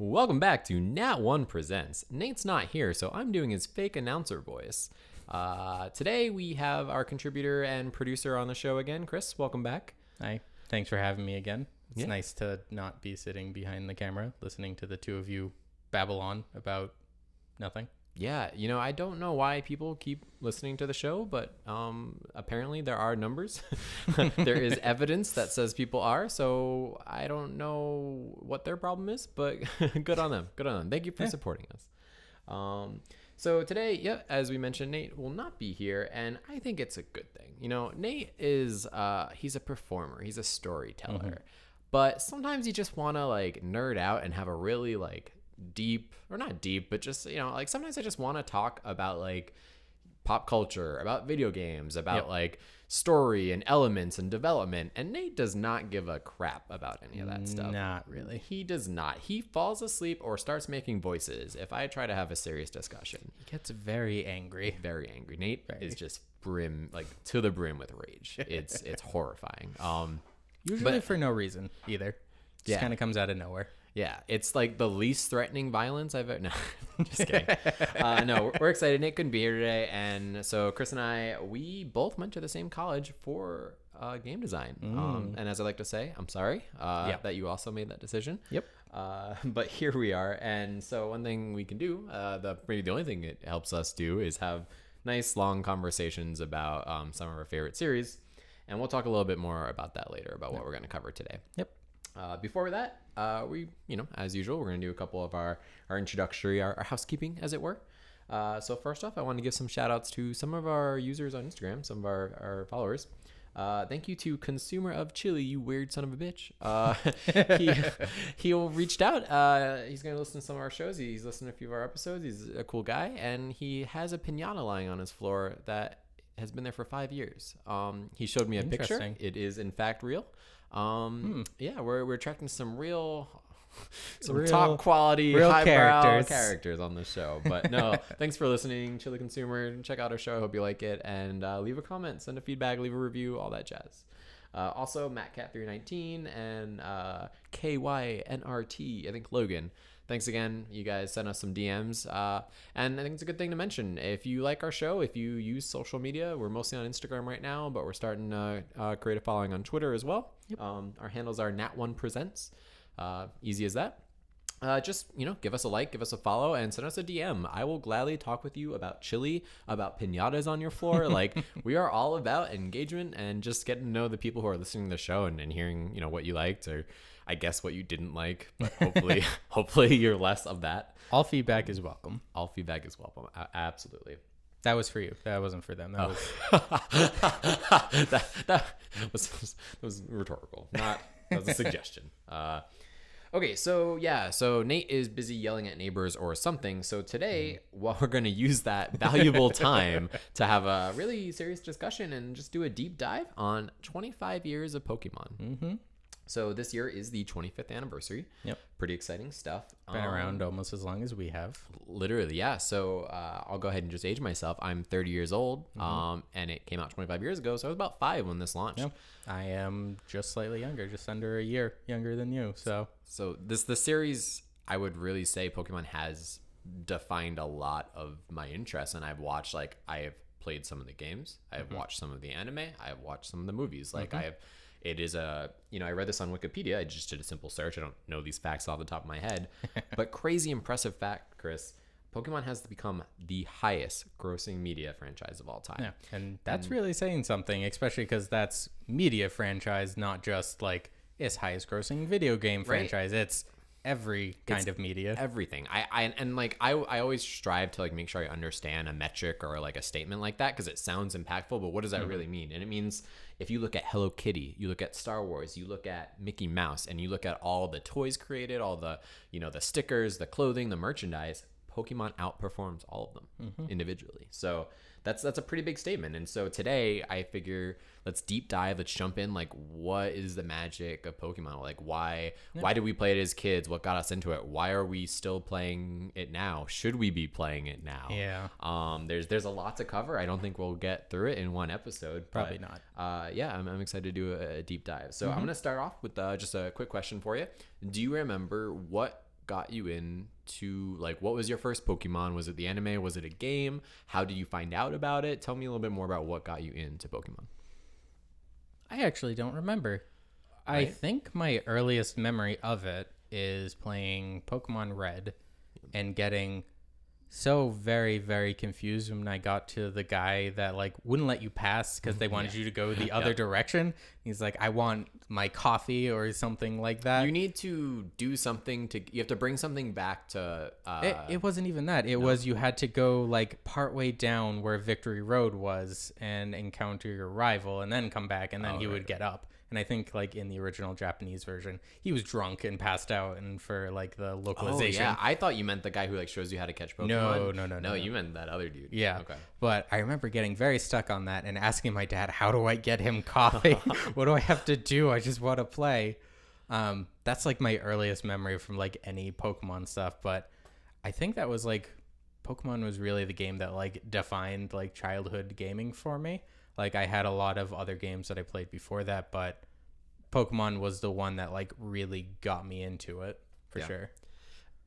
Welcome back to Nat1 Presents. Nate's not here, so I'm doing his fake announcer voice. Today we have our contributor and producer on the show again, Chris. Welcome back. Hi. Thanks for having me again. It's Yeah. nice to not be sitting behind the camera listening to the two of you babble on about nothing. Yeah, I don't know why people keep listening to the show, but apparently there are numbers. There is evidence that says people are, so I don't know what their problem is, but good on them. Good on them. Thank you for supporting us. So today, as we mentioned, Nate will not be here, and I think it's a good thing. Nate is, he's a performer. He's a storyteller. But sometimes you just want to, nerd out and have a really, deep, or not deep, but just, sometimes I just want to talk about, pop culture, about video games, about, story and elements and development. And Nate does not give a crap about any of that stuff. Not really. He does not. He falls asleep or starts making voices if I try to have a serious discussion. He gets very angry. Very angry. Nate is just to the brim with rage. It's horrifying. Usually for no reason either. Just kind of comes out of nowhere. Yeah, it's the least threatening violence I've ever... No, just kidding. No, we're excited. Nate couldn't be here today. And so Chris and I, we both went to the same college for game design. And as I like to say, I'm sorry that you also made that decision. Yep. But here we are. And so one thing we can do, maybe the only thing it helps us do is have nice long conversations about some of our favorite series. And we'll talk a little bit more about that later, about what we're going to cover today. Yep. Before that, we, as usual, we're going to do a couple of our introductory, our housekeeping, as it were. So first off, I want to give some shout outs to some of our users on Instagram, some of our followers. Thank you to Consumer of Chili, you weird son of a bitch. He reached out. He's going to listen to some of our shows. He's listened to a few of our episodes. He's a cool guy, and he has a piñata lying on his floor that has been there for 5 years. He showed me a picture. It is in fact real. Yeah, we're attracting some real top quality, real highbrow characters on the show. But no, thanks for listening, Chili Consumer. Check out our show. I hope you like it. And leave a comment, send a feedback, leave a review, all that jazz. Also, MattCat319 and KYNRT, I think Logan. Thanks again. You guys sent us some DMs. And I think it's a good thing to mention. If you like our show, if you use social media, we're mostly on Instagram right now, but we're starting to create a following on Twitter as well. Yep. Our handles are Nat1 Presents. Easy as that. Just, give us a like, give us a follow, and send us a DM. I will gladly talk with you about chili, about piñatas on your floor. We are all about engagement and just getting to know the people who are listening to the show and hearing, what you liked or I guess what you didn't like, but hopefully you're less of that. All feedback is welcome. All feedback is welcome. Absolutely. That was for you. That wasn't for them. That was rhetorical. That was a suggestion. Okay, so Nate is busy yelling at neighbors or something. So today, we're going to use that valuable time to have a really serious discussion and just do a deep dive on 25 years of Pokemon. Mm-hmm. So this year is the 25th anniversary. Yep. Pretty exciting stuff. Been around almost as long as we have. Literally, yeah. So I'll go ahead and just age myself. I'm 30 years old, and it came out 25 years ago. So I was about 5 when this launched. Yep. I am just slightly younger, just under a year younger than you. So the series, I would really say Pokemon has defined a lot of my interests, and I've watched, I have played some of the games. I have watched some of the anime. I have watched some of the movies. It is I read this on Wikipedia. I just did a simple search. I don't know these facts off the top of my head, but crazy impressive fact, Chris. Pokemon has become the highest grossing media franchise of all time. Yeah, and that's really saying something, especially because that's media franchise, not just its highest grossing video game franchise. It's every kind of media, everything. I always strive to make sure I understand a metric or a statement like that, because it sounds impactful, but what does that really mean? And it means if you look at Hello Kitty, you look at Star Wars, you look at Mickey Mouse, and you look at all the toys created, all the the stickers, the clothing, the merchandise, Pokemon outperforms all of them individually. So that's a pretty big statement. And so today I figure let's deep dive, let's jump in. What is the magic of Pokemon? Why did we play it as kids? What got us into it? Why are we still playing it now? Should we be playing it now? Yeah. There's a lot to cover. I don't think we'll get through it in one episode. Probably not. Yeah, I'm excited to do a deep dive. So I'm going to start off with just a quick question for you. Do you remember what got you into, like, what was your first Pokemon? Was it the anime? Was it a game? How did you find out about it? Tell me a little bit more about what got you into Pokemon. I actually don't remember. I Right? think my earliest memory of it is playing Pokemon Red and getting so very, very confused when I got to the guy that like wouldn't let you pass because they wanted you to go the other direction. He's like, I want my coffee or something like that. You need to do something you have to bring something back to, It wasn't even that. It was you had to go like partway down where Victory Road was and encounter your rival and then come back and then he would get up. And I think like in the original Japanese version, he was drunk and passed out and for like the localization. Oh, yeah. I thought you meant the guy who like shows you how to catch Pokemon. No. No, you meant that other dude. Yeah. Okay. But I remember getting very stuck on that and asking my dad, how do I get him coffee? What do I have to do? I just want to play. That's like my earliest memory from like any Pokemon stuff. But I think that was like Pokemon was really the game that like defined like childhood gaming for me. Like I had a lot of other games that I played before that, but Pokemon was the one that like really got me into it for sure.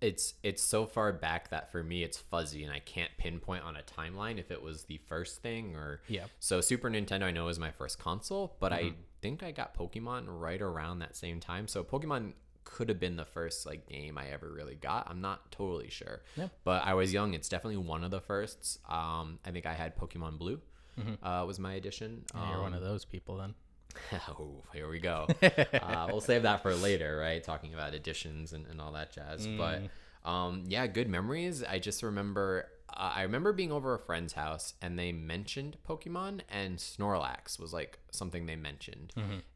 It's so far back that for me it's fuzzy and I can't pinpoint on a timeline if it was the first thing or So Super Nintendo I know is my first console, but I think I got Pokemon right around that same time. So Pokemon could have been the first like game I ever really got. I'm not totally sure. But I was young. It's definitely one of the firsts. I think I had Pokemon Blue. Was my edition. You're one of those people then. Oh, here we go. We'll save that for later, right? Talking about editions and all that jazz. But yeah, good memories. I just remember, I remember being over a friend's house and they mentioned Pokemon and Snorlax was like something they mentioned.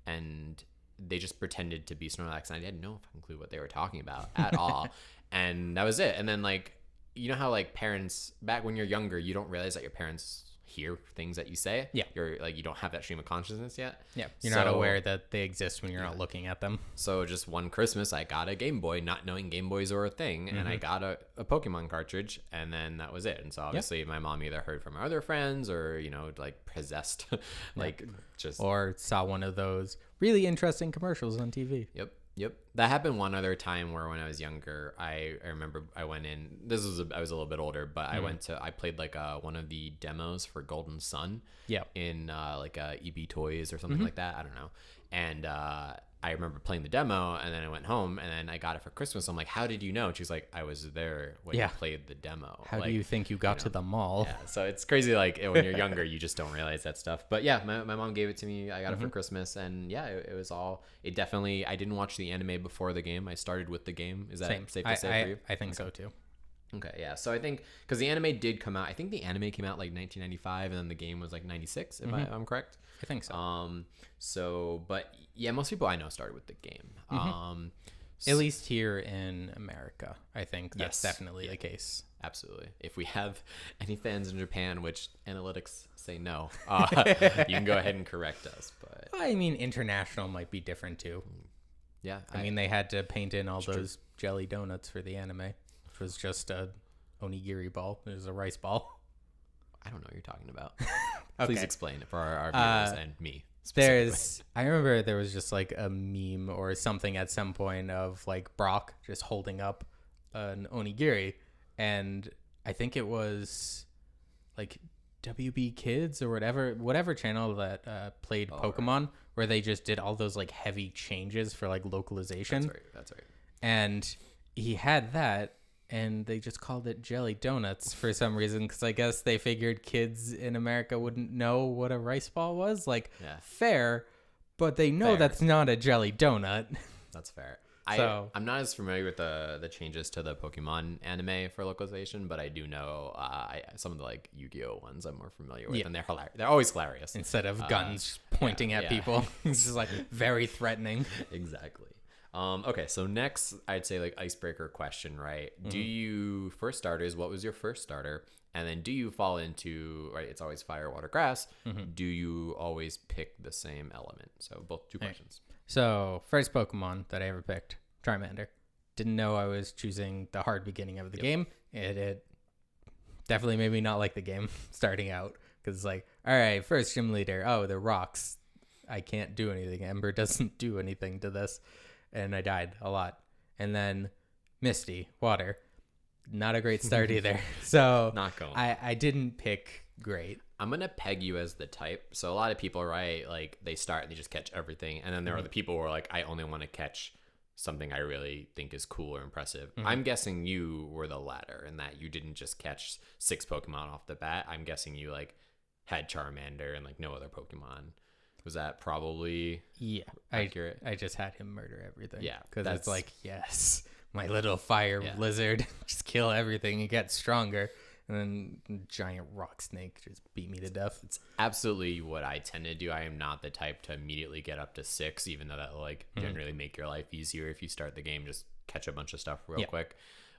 And they just pretended to be Snorlax and I had no fucking clue what they were talking about at all. And that was it. And then like, you know how like parents, back when you're younger, you don't realize that your parents hear things that you say. You're like, you don't have that stream of consciousness yet. You're not aware that they exist when you're not looking at them. So just one Christmas I got a Game Boy, not knowing Game Boys were a thing, and I got a Pokemon cartridge, and then that was it. And so obviously my mom either heard from her other friends or, you know, like possessed like just or saw one of those really interesting commercials on TV. Yep. That happened one other time where when I was younger, I remember I went in, I was a little bit older, but I played like one of the demos for Golden Sun in like EB Toys or something like that. I don't know. And I remember playing the demo and then I went home and then I got it for Christmas. I'm like, how did you know? And she's like, I was there when you played the demo. How like, do you think you got to the mall? Yeah, so it's crazy. Like when you're younger, you just don't realize that stuff. But yeah, my mom gave it to me. I got it for Christmas, and yeah, it was all. It definitely. I didn't watch the anime before the game. I started with the game. Is that safe to say for you? I think so too. Okay, yeah. So I think because the anime did come out. I think the anime came out like 1995, and then the game was like 96, if I'm correct. I think so. So, but yeah, most people I know started with the game. At least here in America, I think that's definitely the case. Absolutely. If we have any fans in Japan, which analytics say no, you can go ahead and correct us. But I mean, international might be different too. Yeah. I mean, they had to paint in all those jelly donuts for the anime, which was just a onigiri ball. It was a rice ball. I don't know what you're talking about. Please explain it for our viewers and me. I remember there was just like a meme or something at some point of like Brock just holding up an onigiri, and I think it was like WB Kids or whatever channel that played Pokemon, where they just did all those like heavy changes for like localization. That's right. And he had that, and they just called it jelly donuts for some reason, because I guess they figured kids in America wouldn't know what a rice ball was. Like, fair, but they know that's not a jelly donut. That's fair. I'm not as familiar with the changes to the Pokemon anime for localization, but I do know some of the like Yu-Gi-Oh ones I'm more familiar with, and they're hilarious. They're always hilarious. Instead of guns pointing at people, it's just like very threatening. Exactly. Okay, so next, I'd say like icebreaker question, right? Do you, for starters, what was your first starter? And then do you fall into, right, it's always fire, water, grass. Do you always pick the same element? So both two questions. So first Pokemon that I ever picked, Charmander. Didn't know I was choosing the hard beginning of the game. It definitely made me not like the game starting out, because it's like, all right, first gym leader. Oh, the rocks. I can't do anything. Ember doesn't do anything to this. And I died a lot. And then Misty, water. Not a great start either. So Not going. I didn't pick great. I'm gonna peg you as the type. So a lot of people, right? Like they start and they just catch everything, and then there are the people who are like, I only want to catch something I really think is cool or impressive. I'm guessing you were the latter, in that you didn't just catch 6 Pokemon off the bat. I'm guessing you like had Charmander and like no other Pokemon. Was that probably accurate? I just had him murder everything. Yeah, because it's like, yes, my little fire lizard, just kill everything and get stronger. And then giant rock snake just beat me to death. It's absolutely what I tend to do. I am not the type to immediately get up to 6, even though that will like generally make your life easier if you start the game. Just catch a bunch of stuff real quick,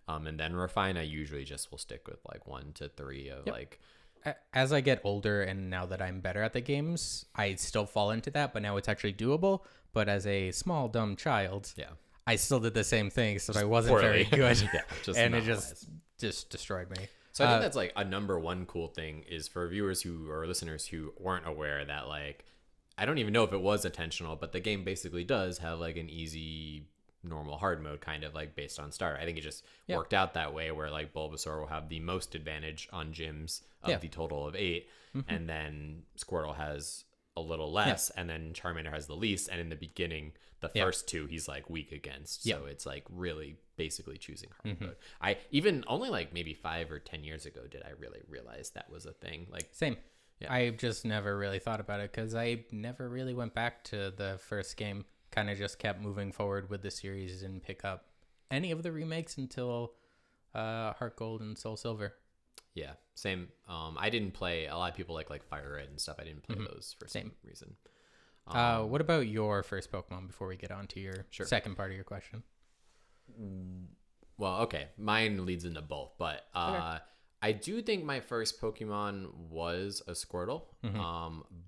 and then refine. I usually just will stick with like 1 to 3 of like. As I get older and now that I'm better at the games, I still fall into that, but now it's actually doable. But as a small dumb child, I still did the same thing, so I wasn't very good. And it just destroyed me. So I think that's like a number one cool thing is for viewers who or listeners who weren't aware that like, I don't even know if it was intentional, but the game basically does have like an easy, normal, hard mode kind of like based on start. I think it just worked out that way where like Bulbasaur will have the most advantage on gyms of the total of 8, and then Squirtle has a little less, and then Charmander has the least. And in the beginning, the first 2 he's like weak against. So it's like really basically choosing hard mode. I even only like maybe 5 or 10 years ago did I really realize that was a thing. Like same. I just never really thought about it because I never really went back to the first game. Kind of just kept moving forward with the series and pick up any of the remakes until Heart Gold and Soul Silver. Yeah, same. I didn't play. A lot of people like Fire Red and stuff. I didn't play those for some reason. What about your first Pokemon before we get on to your second part of your question? Well, okay. Mine leads into both, but I do think my first Pokemon was a Squirtle.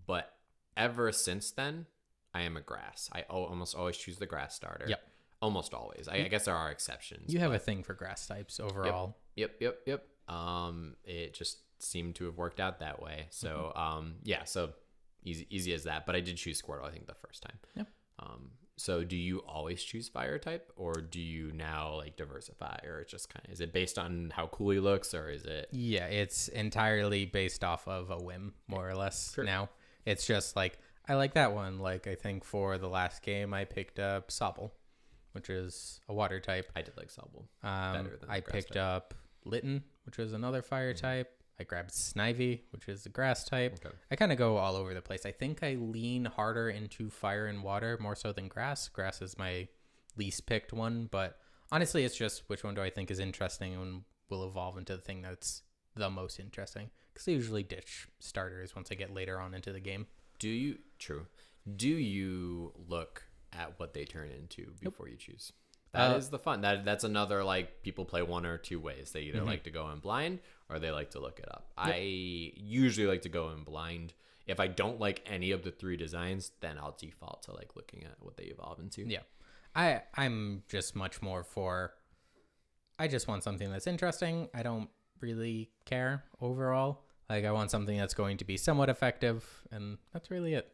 But ever since then, I am a grass. I almost always choose the grass starter. Yep. Almost always. I guess there are exceptions. You have a thing for grass types overall. Yep. It just seemed to have worked out that way. So, so easy as that. But I did choose Squirtle, I think, the first time. Yep. So do you always choose fire type, or do you now like diversify, or it's just kind of, is it based on how cool he looks, or is it? Yeah, it's entirely based off of a whim, more or less. Now it's just like, I like that one. Like, I think for the last game, I picked up Sobble, which is a water type. I did like Sobble better than I picked up Litten, which was another fire type. I grabbed Snivy, which is a grass type. Okay. I kind of go all over the place. I think I lean harder into fire and water more so than grass. Grass is my least picked one, but honestly, it's just which one do I think is interesting and will evolve into the thing that's the most interesting. Because I usually ditch starters once I get later on into the game. Do you look at what they turn into before you choose? That is the fun. That's another, like, people play one or two ways. They either like to go in blind or they like to look it up. Yep. I usually like to go in blind. If I don't like any of the 3 designs, then I'll default to like looking at what they evolve into. Yeah. I'm just much more for, I just want something that's interesting. I don't really care overall. Like, I want something that's going to be somewhat effective, and that's really it.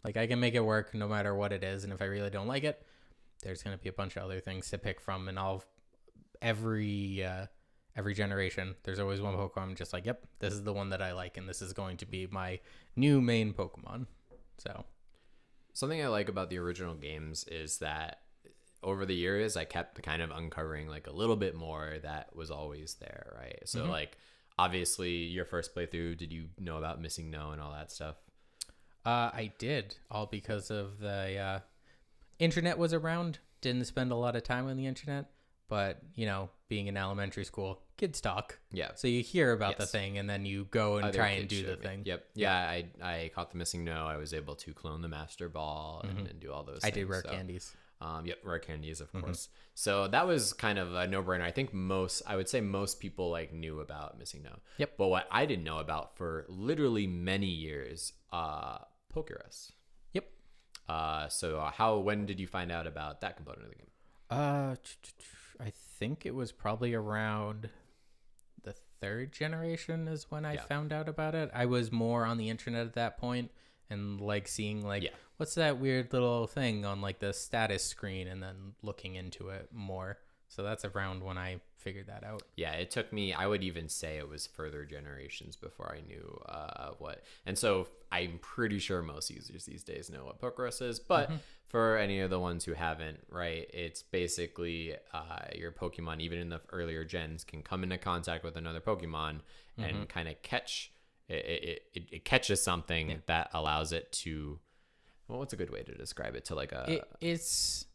Like, I can make it work no matter what it is, and if I really don't like it, there's going to be a bunch of other things to pick from, and every generation, there's always one Pokemon I'm just like, yep, this is the one that I like, and this is going to be my new main Pokemon. So, something I like about the original games is that over the years, I kept kind of uncovering like a little bit more that was always there, right? So, like, obviously, your first playthrough, did you know about Missing No and all that stuff? I did, all because of the internet was around. Didn't spend a lot of time on the internet, but, you know, being in elementary school, kids talk. Yeah. So you hear about the thing, and then you go and try and do the thing. Yep. Yeah, I caught the Missing No. I was able to clone the Master Ball and do all those things. I did rare candies. Yep, rare candies, of course. So that was kind of a no-brainer. I think I would say most people like knew about Missing No. Yep. But what I didn't know about for literally many years, Pokerus. Yep. So when did you find out about that component of the game? I think it was probably around the 3rd generation is when I found out about it. I was more on the internet at that point and like seeing like, what's that weird little thing on like the status screen, and then looking into it more. So that's around when I figured that out. Yeah, it took me, I would even say it was further generations before I knew what. And so I'm pretty sure most users these days know what Pokerus is. But for any of the ones who haven't, right, it's basically your Pokemon, even in the earlier gens, can come into contact with another Pokemon and kind of catch, it catches something that allows it to, well, what's a good way to describe it? To like a... It's...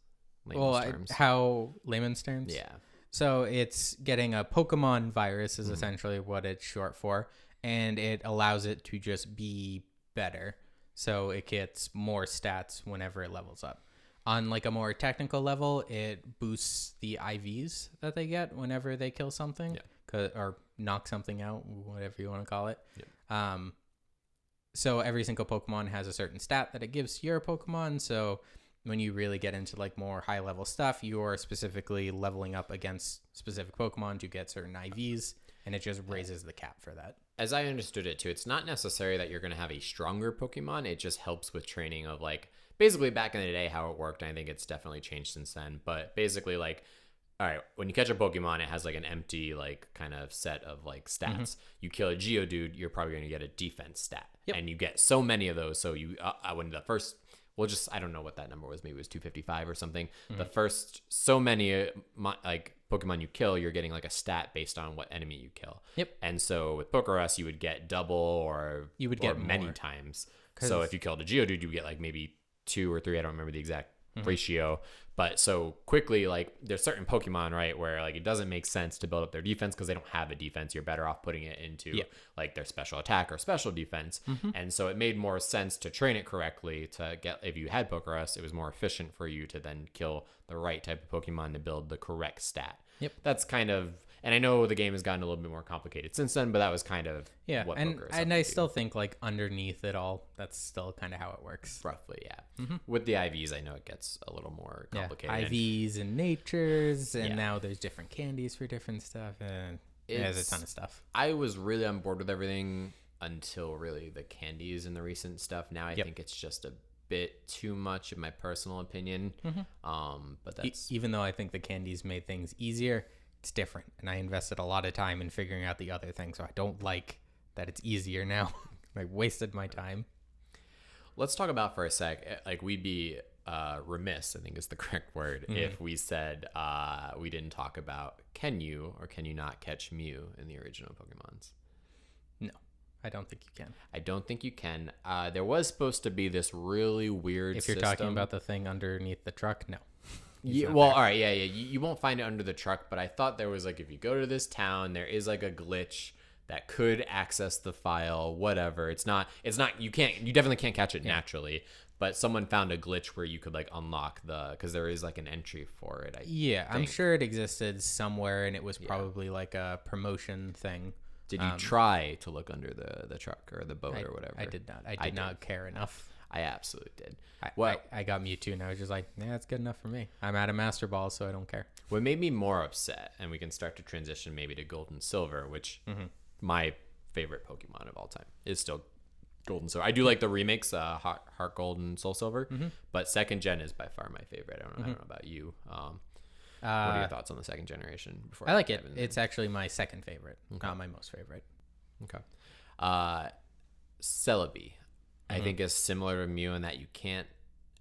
layman's terms. How layman's terms? Yeah. So it's getting a Pokemon virus is essentially what it's short for, and it allows it to just be better. So it gets more stats whenever it levels up. On like a more technical level, it boosts the IVs that they get whenever they kill something, or knock something out, whatever you want to call it. So every single Pokemon has a certain stat that it gives to your Pokemon. So when you really get into like more high level stuff, you're specifically leveling up against specific Pokemon to get certain IVs, and it just raises the cap for that. As I understood it too, it's not necessary that you're going to have a stronger Pokemon. It just helps with training of like, basically back in the day how it worked. And I think it's definitely changed since then. But basically like, all right, when you catch a Pokemon, it has like an empty like kind of set of like stats. You kill a Geodude, you're probably going to get a defense stat. And you get so many of those. So you, when the first... Well, just, I don't know what that number was. Maybe it was 255 or something. The first so many like Pokemon you kill, you're getting like a stat based on what enemy you kill. And so with Pokerus, you would get double or you would get many more times. So if you killed a Geodude, you would get like maybe 2 or 3. I don't remember the exact ratio. But so quickly, like there's certain Pokemon, right, where like it doesn't make sense to build up their defense because they don't have a defense. You're better off putting it into like their special attack or special defense. And so it made more sense to train it correctly to get, if you had Pokerus, it was more efficient for you to then kill the right type of Pokemon to build the correct stat. That's kind of, and I know the game has gotten a little bit more complicated since then, but that was kind of what Pokerus and I still think like underneath it all, that's still kind of how it works. Roughly, With the IVs, I know it gets a little more complicated. IVs and natures, and now there's different candies for different stuff, and there's a ton of stuff. I was really on board with everything until really the candies and the recent stuff. Now I think it's just a bit too much, in my personal opinion. But that's even though I think the candies made things easier, it's different, and I invested a lot of time in figuring out the other things, so I don't like that it's easier now. I wasted my time. Let's talk about for a sec, like we'd be remiss, I think is the correct word, if we said we didn't talk about can you or can you not catch Mew in the original Pokemons? No, I don't think you can. I don't think you can. There was supposed to be this really weird If you're talking about the thing underneath the truck, no. Well, all right, you won't find it under the truck, but I thought there was like, if you go to this town, there is like a glitch that could access the file, whatever. It's not, you definitely can't catch it naturally, but someone found a glitch where you could like unlock because there is like an entry for it. I'm sure it existed somewhere, and it was probably like a promotion thing. Did you try to look under the truck or the boat or whatever? I did not. I did not care enough. I absolutely did. I got Mewtwo, and I was just like, yeah, that's good enough for me. I'm out of Master Ball, so I don't care. What made me more upset, and we can start to transition maybe to Gold and Silver, which my favorite Pokemon of all time is still Gold and Silver. I do like the remakes, Heart Gold and Soul Silver, but second gen is by far my favorite. I don't know about you. What are your thoughts on the second generation? I like it. It's actually my second favorite, not my most favorite. Okay. Celebi, I think, is similar to Mew in that you can't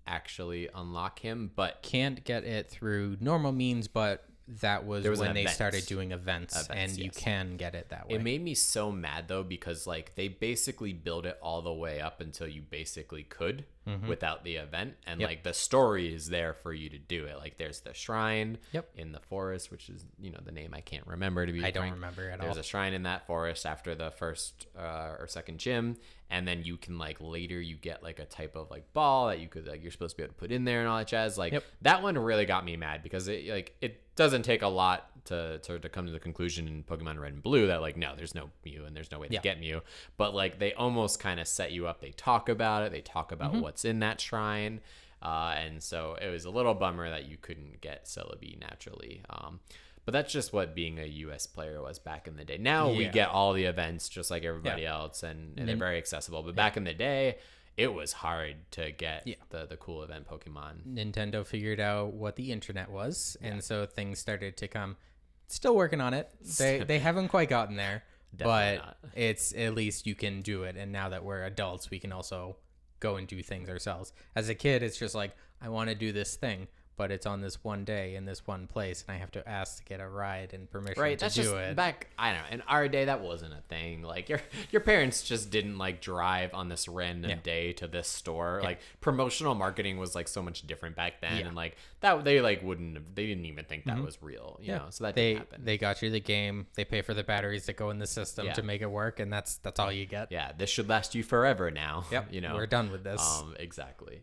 actually unlock him, but can't get it through normal means, but that was when they started doing events, and you can get it that way. It made me so mad though, because like they basically build it all the way up until you basically could without the event, and like the story is there for you to do it. Like there's the shrine in the forest, which is, the name I can't remember, to be frank. Don't remember at all. There's a shrine in that forest after the first or second gym, and then you can like later you get like a type of like ball that you could like you're supposed to be able to put in there and all that jazz. Like that one really got me mad, because it doesn't take a lot to come to the conclusion in Pokemon Red and Blue that like, no, there's no Mew and there's no way to get Mew, but like they almost kind of set you up. They talk about it. They talk about what's in that shrine, and so it was a little bummer that you couldn't get Celebi naturally. But that's just what being a US player was back in the day. Now we get all the events just like everybody else, and they're very accessible. But back in the day, it was hard to get Yeah. the cool event Pokemon. Nintendo figured out what the internet was, and so things started to come. Still working on it. They haven't quite gotten there, Definitely but not. it's at least you can do it. And now that we're adults, we can also go and do things ourselves. As a kid, it's just like, I want to do this thing, but it's on this one day in this one place, and I have to ask to get a ride and permission Right, to that's do just it. back. I don't know. In our day, that wasn't a thing. Like your parents just didn't like drive on this random day to this store. Like promotional marketing was like so much different back then, and like that they like wouldn't have, they didn't even think that was real. You know, so that didn't happen. They got you the game. They pay for the batteries that go in the system to make it work, and that's all you get. Yeah, this should last you forever now. Yep, you know, we're done with this. Exactly.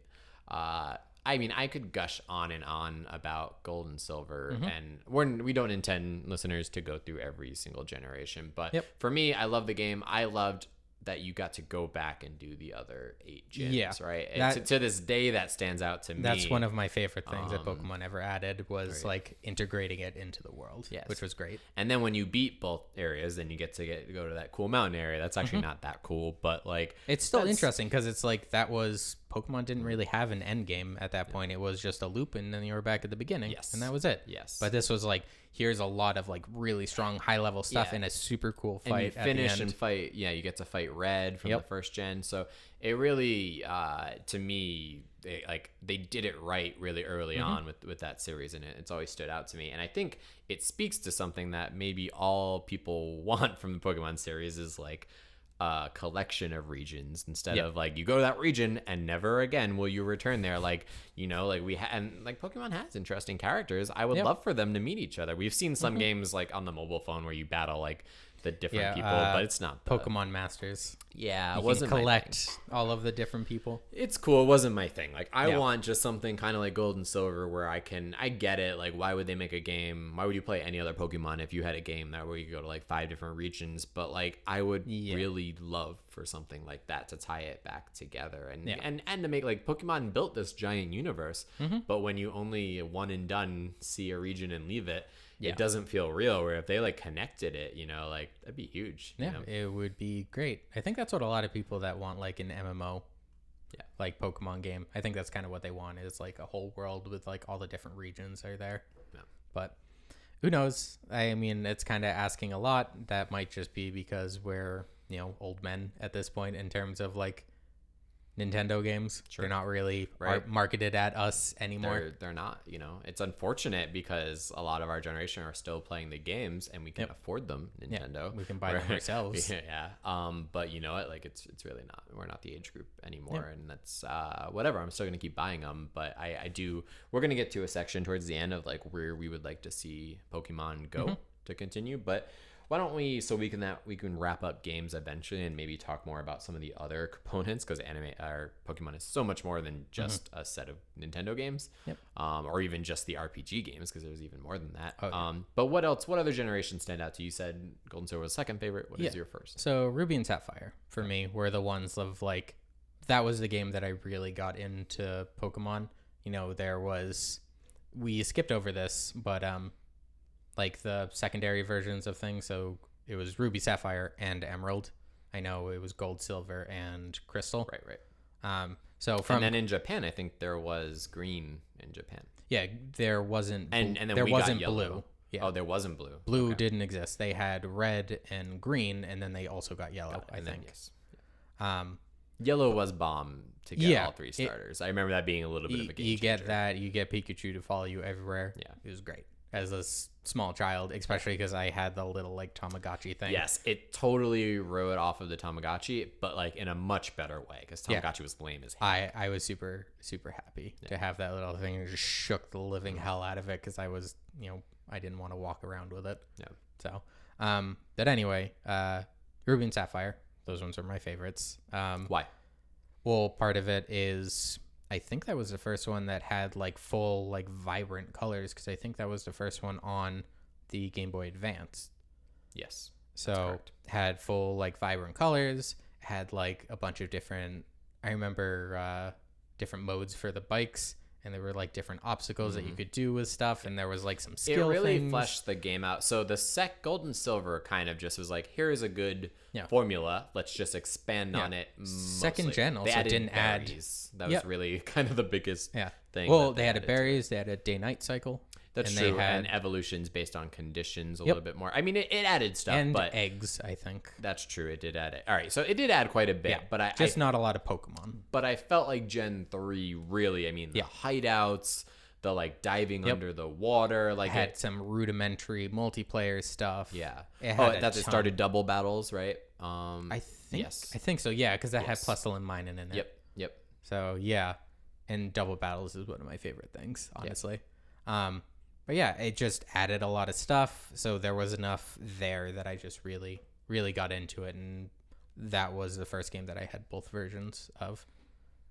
I mean, I could gush on and on about Gold and Silver, and we don't intend listeners to go through every single generation. But for me, I love the game. I loved that you got to go back and do the other 8 gyms, right? And to this day, that stands out to me. That's one of my favorite things that Pokemon ever added was like integrating it into the world, which was great. And then when you beat both areas, then you get to go to that cool mountain area. That's actually not that cool, but like it's still interesting because it's like that was Pokemon didn't really have an end game at that point. It was just a loop, and then you were back at the beginning, and that was it. Yes, but this was like, here's a lot of like really strong high level stuff in a super cool fight. And you finish and fight. Yeah, you get to fight Red from the first gen. So it really, to me, they did it right really early on with that series, and it's always stood out to me. And I think it speaks to something that maybe all people want from the Pokemon series is like a collection of regions instead of like you go to that region and never again will you return there. Like, you know, like and like Pokemon has interesting characters. I would love for them to meet each other. We've seen some games like on the mobile phone where you battle like the different people, but it's not Pokemon Masters. Yeah, it wasn't collect all of the different people. It's cool. It wasn't my thing. Like I want just something kind of like Gold and Silver where I get it. Like why would they make a game? Why would you play any other Pokemon if you had a game that where you go to like 5 different regions? But like I would really love for something like that to tie it back together and to make like Pokemon built this giant universe. But when you only one and done see a region and leave it, it doesn't feel real. Where if they like connected it, you know, like that'd be huge. Yeah, you know? It would be great. I think that's what a lot of people that want like an MMO, like Pokemon game. I think that's kind of what they want is like a whole world with like all the different regions are there. Yeah. But who knows? I mean, it's kind of asking a lot. That might just be because we're, you know, old men at this point in terms of like Nintendo games. They're not really marketed at us anymore. They're not, you know. It's unfortunate because a lot of our generation are still playing the games and we can afford them, Nintendo. We can buy them ourselves. But you know what? Like it's really not. We're not the age group anymore, and that's whatever. I'm still gonna keep buying them, but I do. We're gonna get to a section towards the end of like where we would like to see Pokemon go to continue, but. Why don't we, so we can wrap up games eventually and maybe talk more about some of the other components because Pokemon is so much more than just a set of Nintendo games, or even just the RPG games because there's even more than that. But what else? What other generations stand out to you? You said Gold and Silver was second favorite. What is your first? So Ruby and Sapphire for me were the ones of like that was the game that I really got into Pokemon. You know, we skipped over this, but like the secondary versions of things. So it was Ruby, Sapphire, and Emerald. I know it was Gold, Silver, and Crystal. Right. And then in Japan, I think there was Green in Japan. Yeah, there wasn't. And then there we wasn't got Blue. Yeah. Oh, there wasn't Blue. Blue didn't exist. They had Red and Green, and then they also got Yellow. I think. Yes. Yellow was bomb to get all 3 starters. I remember that being a little bit of a game changer. You get that. You get Pikachu to follow you everywhere. Yeah, it was great. As a small child, especially because I had the little like Tamagotchi thing. Yes, it totally rode off of the Tamagotchi, but like in a much better way because Tamagotchi was lame as hell. I was super super happy to have that little thing and just shook the living hell out of it because I was, you know, I didn't want to walk around with it. Yeah. So, but anyway, Ruby and Sapphire, those ones are my favorites. Why? Well, part of it is. I think that was the first one that had like full like vibrant colors because I think that was the first one on the Game Boy Advance. Yes. So had full like vibrant colors, had like a bunch of different, I remember different modes for the bikes, and there were like different obstacles that you could do with stuff, and there was like some skill It really things. fleshed the game out. So the Gold and Silver kind of just was like, here's a good Yeah. formula. Let's just expand on it. Second mostly. gen also They added didn't add- berries. That was Yep. really kind of the biggest thing. Well, that they added to it. berries, they added day-night cycle. That's and true. They had, and evolutions based on conditions a little bit more. I mean, it added stuff, and but eggs, I think. that's true. It did add it. All right, so it did add quite a bit, Yeah, but just not a lot of Pokemon. but I felt like Gen 3 really, I mean, the hideouts, the like diving under the water, like Had some rudimentary multiplayer stuff. yeah. It had a that it ton. started double battles, right? I think. yes. I think so. Yeah, because that Yes. had Plusle and Minun in it. Yep. So yeah, and double battles is one of my favorite things, honestly. But yeah, it just added a lot of stuff. So there was enough there that I just really, really got into it, and that was the first game that I had both versions of.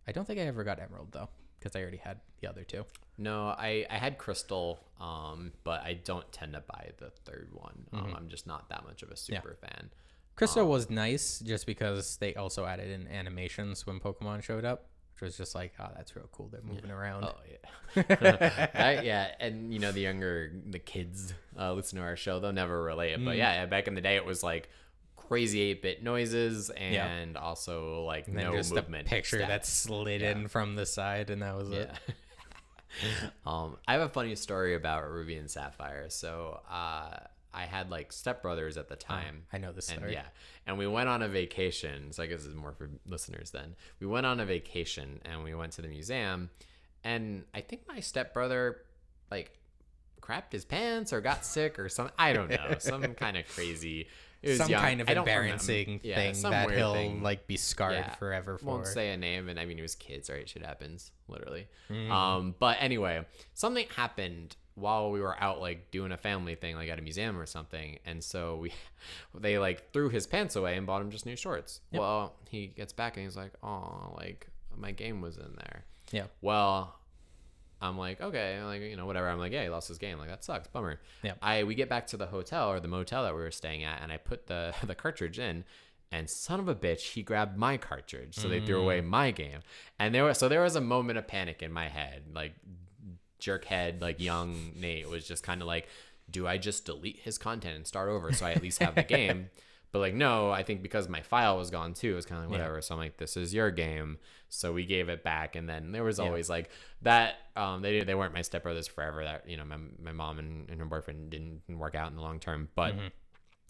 I don't think I ever got Emerald though, because I already had the other two. No, I had Crystal, but I don't tend to buy the third one. I'm just not that much of a super fan. Crystal was nice just because they also added in animations when Pokemon showed up, which was just like, oh, that's real cool. They're moving around. Oh yeah, yeah. And you know, the kids listen to our show, they'll never relate. But yeah, back in the day, it was like crazy 8-bit noises and also like And then no just movement. a picture stats. that slid in from the side, and that was it. I have a funny story about Ruby and Sapphire. So I had like stepbrothers at the time. I know this story. And we went on a vacation. So I guess this is more for listeners then. We went on a vacation and we went to the museum, and I think my stepbrother like crapped his pants or got sick or something. I don't know. Some kind of crazy. It was Some young. kind of I don't embarrassing remember. thing some that weird he'll thing. like be scarred forever for. Won't say a name, and I mean it was kids, right? Shit happens, literally. Mm-hmm. But anyway, something happened while we were out like doing a family thing, like at a museum or something, and so they like threw his pants away and bought him just new shorts. Well, he gets back and he's like, "Oh, like my game was in there." Yeah. Well, I'm like, okay, like, you know, whatever. I'm like, yeah, he lost his game. Like, that sucks. Bummer. Yeah. We get back to the hotel or the motel that we were staying at, and I put the cartridge in, and son of a bitch, he grabbed my cartridge. So they threw away my game. And there was a moment of panic in my head. Like, jerkhead, like young Nate was just kind of like, do I just delete his content and start over so I at least have the game? But like, no, I think because my file was gone too, it was kind of like, whatever. So I'm like, this is your game. So we gave it back. And then there was always like that. They weren't my stepbrothers forever. That, you know, my mom and her boyfriend didn't work out in the long term. But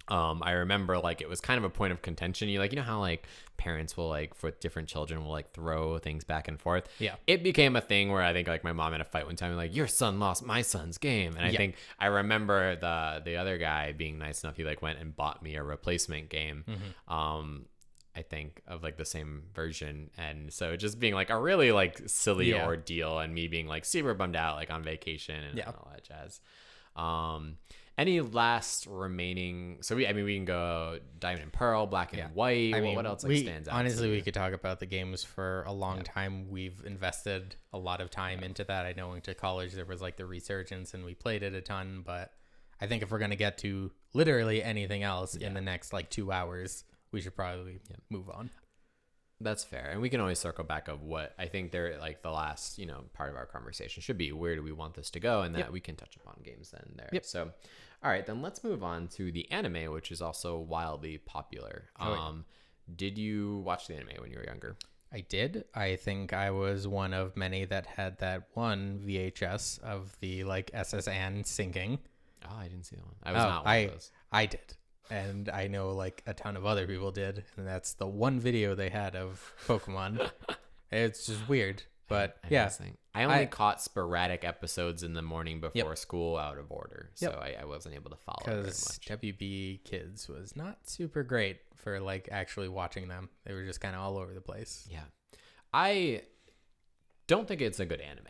I remember like it was kind of a point of contention. You know how like parents will like for different children will like throw things back and forth. Yeah. It became a thing where I think like my mom had a fight one time, like, your son lost my son's game. And I think I remember the other guy being nice enough. He like went and bought me a replacement game. I think of like the same version. And so just being like a really like silly ordeal, and me being like super bummed out like on vacation and all that jazz. Any last remaining? So we can go Diamond and Pearl, Black and White. I mean, what else like stands out? Honestly, to we you? could talk about the games for a long time. We've invested a lot of time into that. I know into college there was like the resurgence, and we played it a ton. But I think if we're gonna get to literally anything else in the next like 2 hours, we should probably move on. That's fair, and we can always circle back of what I think they're like the last part of our conversation should be. Where do we want this to go? And that we can touch upon games then and there. So, all right, then let's move on to the anime, which is also wildly popular. Did you watch the anime when you were younger? I did. I think I was one of many that had that one VHS of the like SS Anne singing. Oh, I didn't see that one. I was not one of those. I did. And I know like a ton of other people did, and that's the one video they had of Pokemon. It's just weird, but I only caught sporadic episodes in the morning before school out of order, so I wasn't able to follow very because much. WB Kids was not super great for like actually watching them. They were just kind of all over the place. Yeah, I don't think it's a good anime,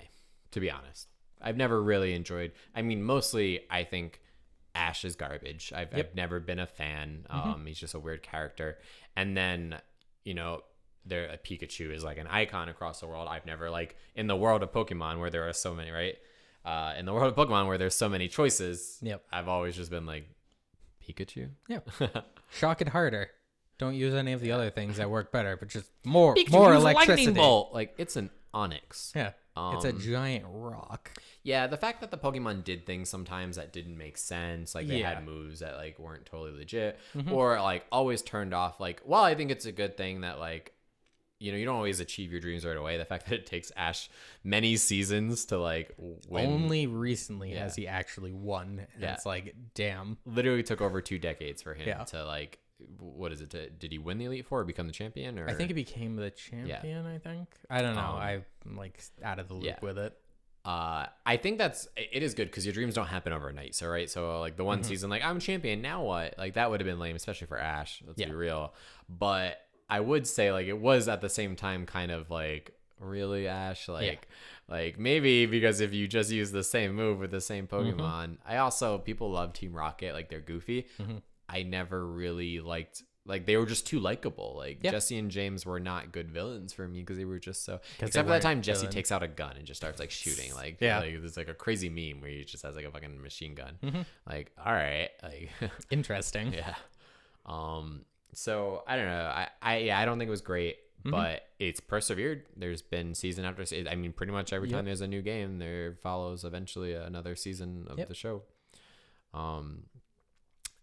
to be honest. I've never really enjoyed. I mean, mostly I think Ash is garbage. I've never been a fan. He's just a weird character. And then, a Pikachu is like an icon across the world. I've never like in the world of Pokemon where there are so many, right? In the world of Pokemon where there's so many choices. I've always just been like, Pikachu. Shock it harder. Don't use any of the other things that work better, but just more Pikachu, more use electricity. lightning bolt. Like, it's an Onyx. Yeah. It's a giant rock. Yeah, the fact that the Pokemon did things sometimes that didn't make sense, like they Yeah. had moves that like weren't totally legit, or like always turned off. Like, while I think it's a good thing that like, you know, you don't always achieve your dreams right away. The fact that it takes Ash many seasons to like win. Only recently has he actually won. And it's like, damn. Literally took over 2 decades for him Yeah. to like, what is it? Did he win the Elite Four or become the champion? Or I think he became the champion, I think. I don't know. I'm like out of the loop with it. I think it is good because your dreams don't happen overnight. So, right. So like the one season, like I'm champion. Now what? Like that would have been lame, especially for Ash. Let's be real. But I would say like it was at the same time kind of like, really, Ash? Like maybe because if you just use the same move with the same Pokemon. I also, people love Team Rocket. Like they're goofy. I never really liked, like they were just too likable. Like Jesse and James were not good villains for me because they were just so, except for that time Jesse takes out a gun and just starts like shooting. Like, like there's like a crazy meme where he just has like a fucking machine gun. Like, all right. Like interesting. Yeah. So I don't know. I don't think it was great, but it's persevered. There's been season after season. I mean, pretty much every time there's a new game, there follows eventually another season of the show.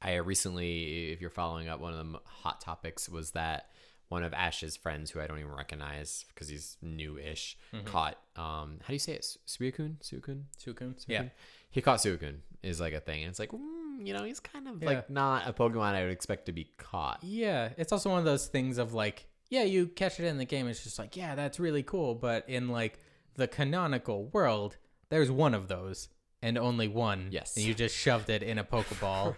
I recently, if you're following up, one of the hot topics was that one of Ash's friends, who I don't even recognize because he's new-ish, caught, how do you say it? Suicune? Yeah. He caught Suicune is like a thing. And it's like, you know, he's kind of like not a Pokemon I would expect to be caught. Yeah. It's also one of those things of like, yeah, you catch it in the game. It's just like, yeah, that's really cool. But in like the canonical world, there's one of those. And only one. Yes. And you just shoved it in a Pokeball.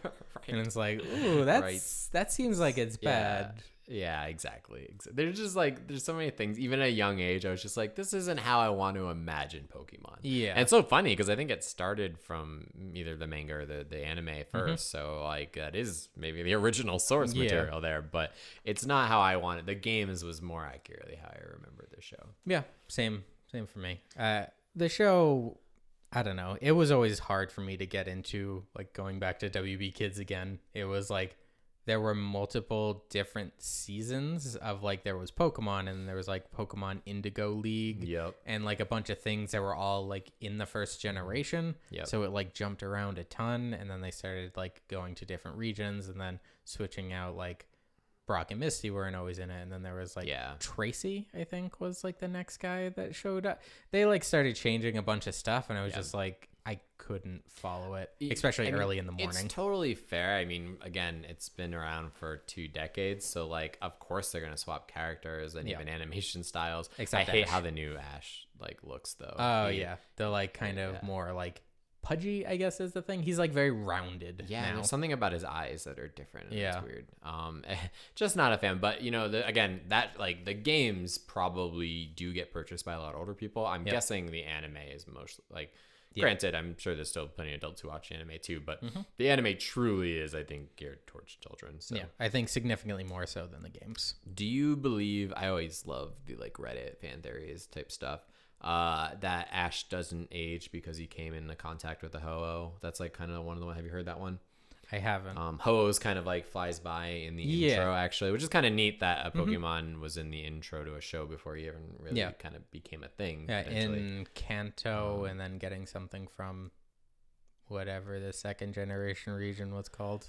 And it's like, ooh, that seems like it's bad. Yeah, exactly. There's just like, there's so many things. Even at a young age, I was just like, this isn't how I want to imagine Pokemon. Yeah. And it's so funny because I think it started from either the manga or the anime first. So like that is maybe the original source material there, but it's not how I wanted. The games was more accurately how I remember the show. Yeah. Same for me. The show, I don't know. It was always hard for me to get into, like going back to WB Kids again. It was like there were multiple different seasons of like there was Pokemon and there was like Pokemon Indigo League and like a bunch of things that were all like in the first generation. So it like jumped around a ton and then they started like going to different regions and then switching out like Brock and Misty weren't always in it, and then there was like Tracy, I think, was like the next guy that showed up. They like started changing a bunch of stuff, and I was just like, I couldn't follow it, especially early in the morning. It's totally fair. I mean, again, it's been around for 2 decades, so like, of course they're gonna swap characters and even animation styles. Except I hate Ash. how the new Ash like looks though. Oh yeah, they're like kind of more like pudgy, I guess is the thing. He's like very rounded. Yeah, now. there's something about his eyes that are different. And it's weird. Just not a fan. But you know, again, that like the games probably do get purchased by a lot of older people. I'm guessing the anime is most like. Granted, I'm sure there's still plenty of adults who watch anime too, but the anime truly is, I think, geared towards children. So. Yeah, I think significantly more so than the games. Do you believe? I always love the like Reddit fan theories type stuff. That Ash doesn't age because he came into contact with the Ho-Oh. That's like kind of one of the ones. Have you heard that one? I haven't. Ho-Oh's kind of like flies by in the intro actually, which is kind of neat that a Pokemon was in the intro to a show before he even really kind of became a thing. Yeah, in Kanto and then getting something from whatever the second generation region was called.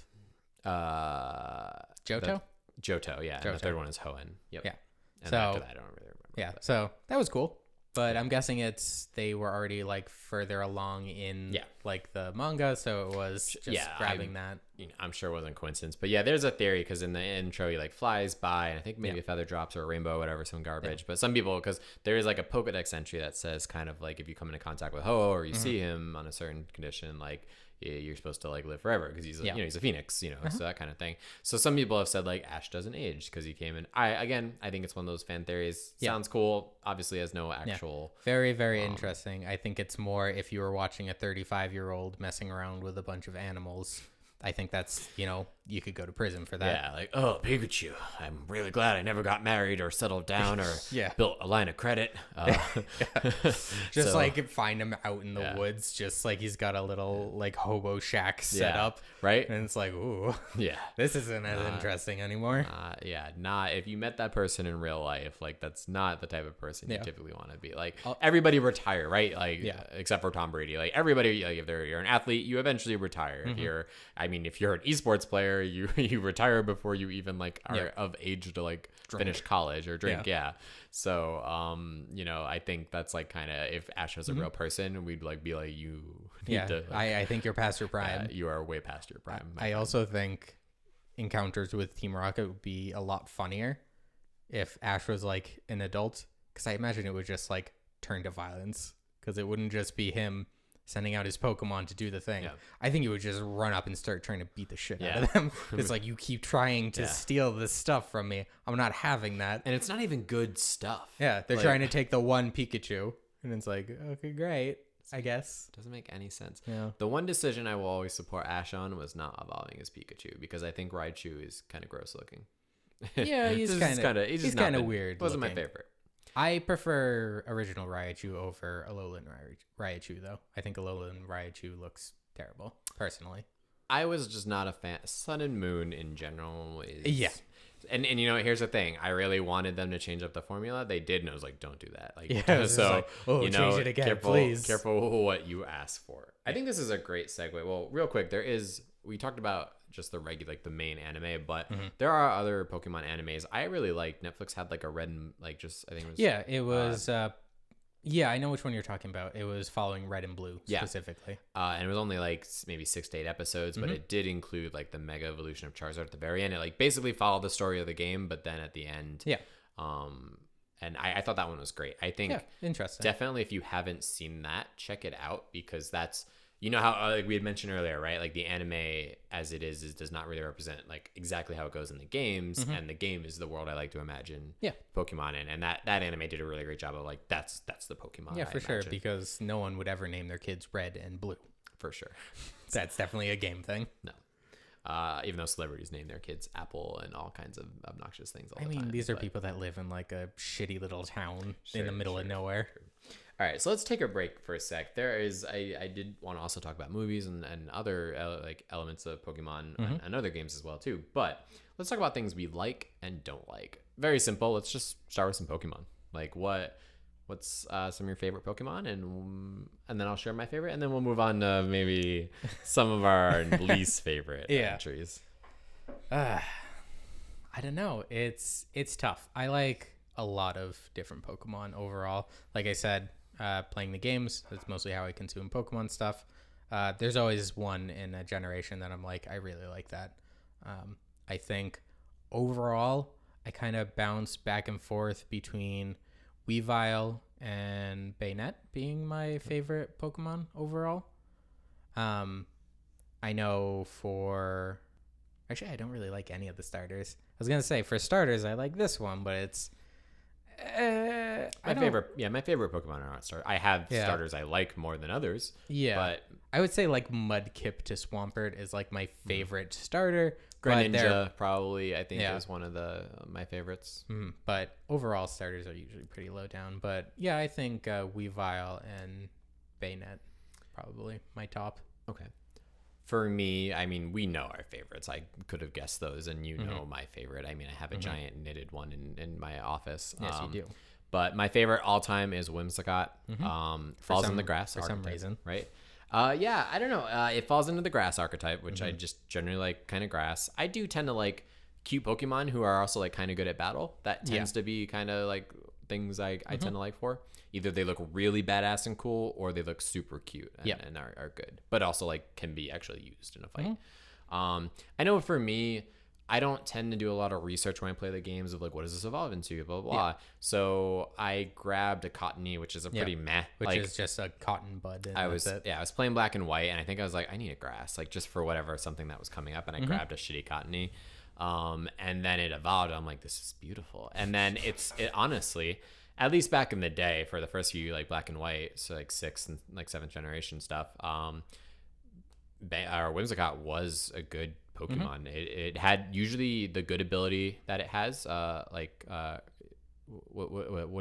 Johto? Johto, yeah. And the third one is Hoenn. Yep. Yeah. And after that, I don't really remember. Yeah, so that was cool. But I'm guessing they were already like further along in like the manga, so it was just grabbing that. You know, I'm sure it wasn't coincidence, but yeah, there's a theory because in the intro he like flies by, and I think maybe a feather drops or a rainbow, or whatever, some garbage. But some people, because there is like a Pokedex entry that says kind of like if you come into contact with Ho or you see him on a certain condition, like you're supposed to like live forever because he's you know, he's a phoenix, you know, so that kind of thing. So some people have said like Ash doesn't age because he came in. I think it's one of those fan theories. Sounds cool. Obviously has no actual. Very, very interesting. I think it's more if you were watching a 35-year-old messing around with a bunch of animals. I think that's, you know, you could go to prison for that. Yeah, like, oh, Pikachu, I'm really glad I never got married or settled down or Yeah. built a line of credit. Just So- like find him out in the woods, just like he's got a little like hobo shack set up, right? and it's like, ooh, Yeah. this isn't as interesting anymore. Yeah, not if you met that person in real life, like that's not the type of person you Yeah. typically want to be. Like everybody retire, right? Like Yeah. except for Tom Brady. Like everybody, like if you're an athlete, you eventually retire. If you're, I mean, if you're an esports player, you you retire before you even like are Yeah. of age to like finish college or drink. Yeah. Yeah. So you know, I think that's like kind of if Ash was a real person, we'd like be like you. Need Yeah, to, like, I think you're past your prime. you are way past your prime. my I friend. also think encounters with Team Rocket would be a lot funnier if Ash was like an adult, because I imagine it would just like turn to violence, because it wouldn't just be him sending out his Pokemon to do the thing. Yeah. I think he would just run up and start trying to beat the shit out Yeah. of them. It's like, you keep trying to Yeah. steal this stuff from me. I'm not having that. And it's not even good stuff. Yeah, they're Like- trying to take the one Pikachu, and it's like, okay, great, I guess. Doesn't make any sense. Yeah. The one decision I will always support Ash on was not evolving as Pikachu, because I think Raichu is kind of gross looking. Yeah, he's Just kind of he's he's not kind of been- weird. Wasn't my looking. favorite. I prefer original Raichu over Alolan Raichu, though. I think Alolan Raichu looks terrible, personally. I was just not a fan. Sun and Moon in general is Yeah. And you know, here's the thing. I really wanted them to change up the formula. They did, and I was like, don't do that. Like, Yeah, it was just so like, oh, you know, change it again, careful, please. careful what you ask for. I think this is a great segue. Well, real quick, we talked about just the regular, like the main anime, but there are other Pokemon animes I really like. Netflix had like a red and like just I think it was Yeah, it was. Yeah, I know which one you're talking about. It was following Red and Blue Yeah. specifically. and it was only like maybe 6 to 8 episodes, but it did include like the mega evolution of Charizard at the very end. It like basically followed the story of the game, but then at the end, Yeah. And I thought that one was great. I think Yeah, interesting. definitely if you haven't seen that, check it out, because that's, you know how like we had mentioned earlier, right? Like the anime as it is does not really represent like exactly how it goes in the games, and the game is the world I like to imagine Yeah. Pokemon in, and that anime did a really great job of like that's the Pokemon. Yeah, I for sure, imagine. because no one would ever name their kids Red and Blue. For sure. That's definitely a game thing. No. Even though celebrities name their kids Apple and all kinds of obnoxious things all I the mean, time. these are but- people that live in like a shitty little town in Sure, the middle of sure, nowhere. All right, so let's take a break for a sec. There is, I did want to also talk about movies and other like elements of Pokemon and other games as well too. But let's talk about things we like and don't like. Very simple. Let's just start with some Pokemon. Like what's some of your favorite Pokemon, and then I'll share my favorite, and then we'll move on to maybe some of our least favorite entries. I don't know. It's tough. I like a lot of different Pokemon overall. Like I said, playing the games, that's mostly how I consume Pokemon stuff. There's always one in a generation that I'm like, I really like that. I think overall, I kind of bounce back and forth between Weavile and Baynet being my favorite Pokemon overall. I know for... Actually, I don't really like any of the starters. I was going to say, for starters, I like this one, but it's... My favorite Pokemon are not starters. I have Yeah. starters I like more than others. Yeah. But I would say like Mudkip to Swampert is like my favorite starter. but they're- Greninja probably I think Yeah. is one of my favorites. But overall, starters are usually pretty low down. But yeah, I think Weavile and Baynet probably my top. Okay. For me, I mean, we know our favorites. I could have guessed those, and you know my favorite. I mean, I have a giant knitted one in my office. Yes, you do. But my favorite all time is Whimsicott. Falls in the grass for some archetype, reason. right? Yeah, I don't know. It falls into the grass archetype, which I just generally like kind of grass. I do tend to like cute Pokemon who are also like kind of good at battle. That tends to be kind of like things I tend to like for. Either they look really badass and cool, or they look super cute and are good, but also like can be actually used in a fight. I know for me, I don't tend to do a lot of research when I play the games of like, what does this evolve into, blah, blah, blah. So I grabbed a Cottony, which is a pretty meh. Which like, is just a cotton bud. And I that's was it. I was playing black and white, and I think I was like, I need a grass, like just for whatever, something that was coming up, and I grabbed a shitty Cottony. And then it evolved. I'm like, this is beautiful. And then it honestly, at least back in the day, for the first few like black and white, so like 6th and like 7th generation stuff, our Whimsicott was a good Pokemon. It had usually the good ability that it has, what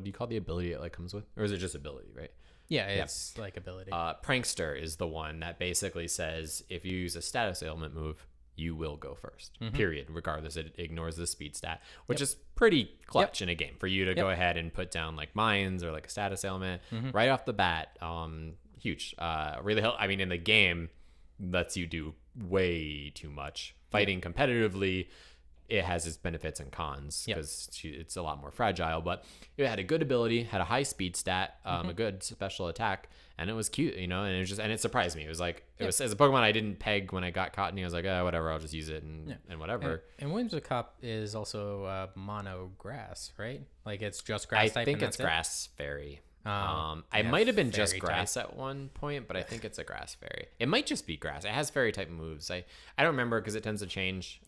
do you call the ability it like comes with, or is it just ability, right? Yeah, it's like ability. Prankster is the one that basically says if you use a status ailment move, you will go first. Period. Regardless, it ignores the speed stat, which is pretty clutch in a game for you to go ahead and put down like mines or like a status ailment right off the bat. Huge. Really help. I mean, in the game, lets you do way too much. Fighting competitively, it has its benefits and cons because it's a lot more fragile, but it had a good ability, had a high speed stat, a good special attack, and it was cute, and it surprised me. It was like, it was as a Pokemon I didn't peg when I got Cottony. I was like, whatever, I'll just use it and whatever. And Whimsicott is also mono grass, right? Like it's just grass type. I think it's grass fairy. I might have been just grass type at one point, but I think it's a grass fairy. It might just be grass. It has fairy type moves. I don't remember because it tends to change.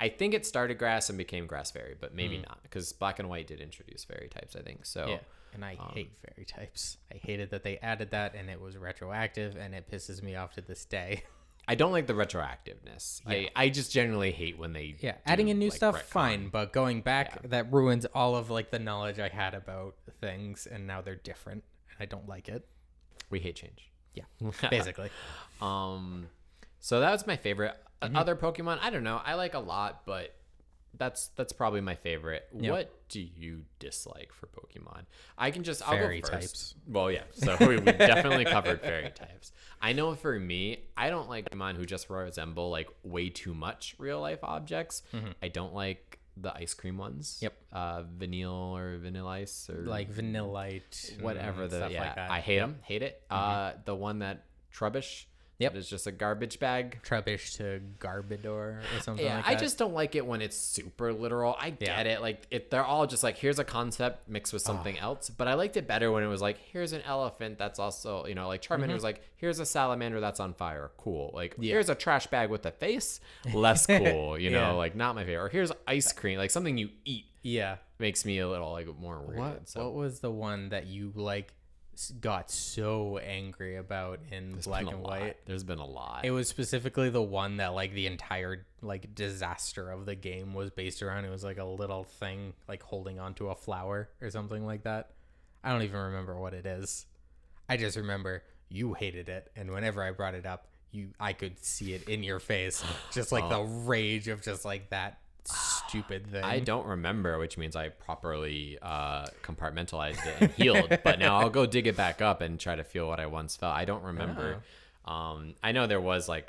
I think it started grass and became grass fairy, but maybe not because Black and White did introduce fairy types, I think. So yeah. And I hate fairy types. I hated that they added that and it was retroactive, and it pisses me off to this day. I don't like the retroactiveness. I just generally hate when they adding in new stuff, fine, but going back, that ruins all of like the knowledge I had about things, and now they're different, and I don't like it. We hate change. Yeah, basically. So that was my favorite. Other Pokemon, I don't know. I like a lot, but that's probably my favorite. Yep. What do you dislike for Pokemon? I'll go first. Types. Well, yeah. So we definitely covered fairy types. I know for me, I don't like Pokemon who just resemble like way too much real life objects. I don't like the ice cream ones. Yep. Vanille or Vanilla Ice or like Vanillite, whatever stuff like that. I hate them. Hate it. The one that Trubbish. Yep. It's just a garbage bag. Trubbish to Garbodor or something like that. I just don't like it when it's super literal. I get it. Like they're all just like, here's a concept mixed with something else. But I liked it better when it was like, here's an elephant that's also, like Charmander was like, here's a salamander that's on fire. Cool. Like, here's a trash bag with a face. Less cool, like not my favorite. Or here's ice cream, like something you eat. Yeah. Makes me a little like more weird. What was the one that you like got so angry about in Black and White? There's been a lot. It was specifically the one that like the entire like disaster of the game was based around. It was like a little thing like holding onto a flower or something like that. I don't even remember what it is. I just remember you hated it, and whenever I brought it up, I could see it in your face, just like the rage of just like that stupid thing. I don't remember, which means I properly compartmentalized it and healed. But now I'll go dig it back up and try to feel what I once felt. I don't remember. I know there was in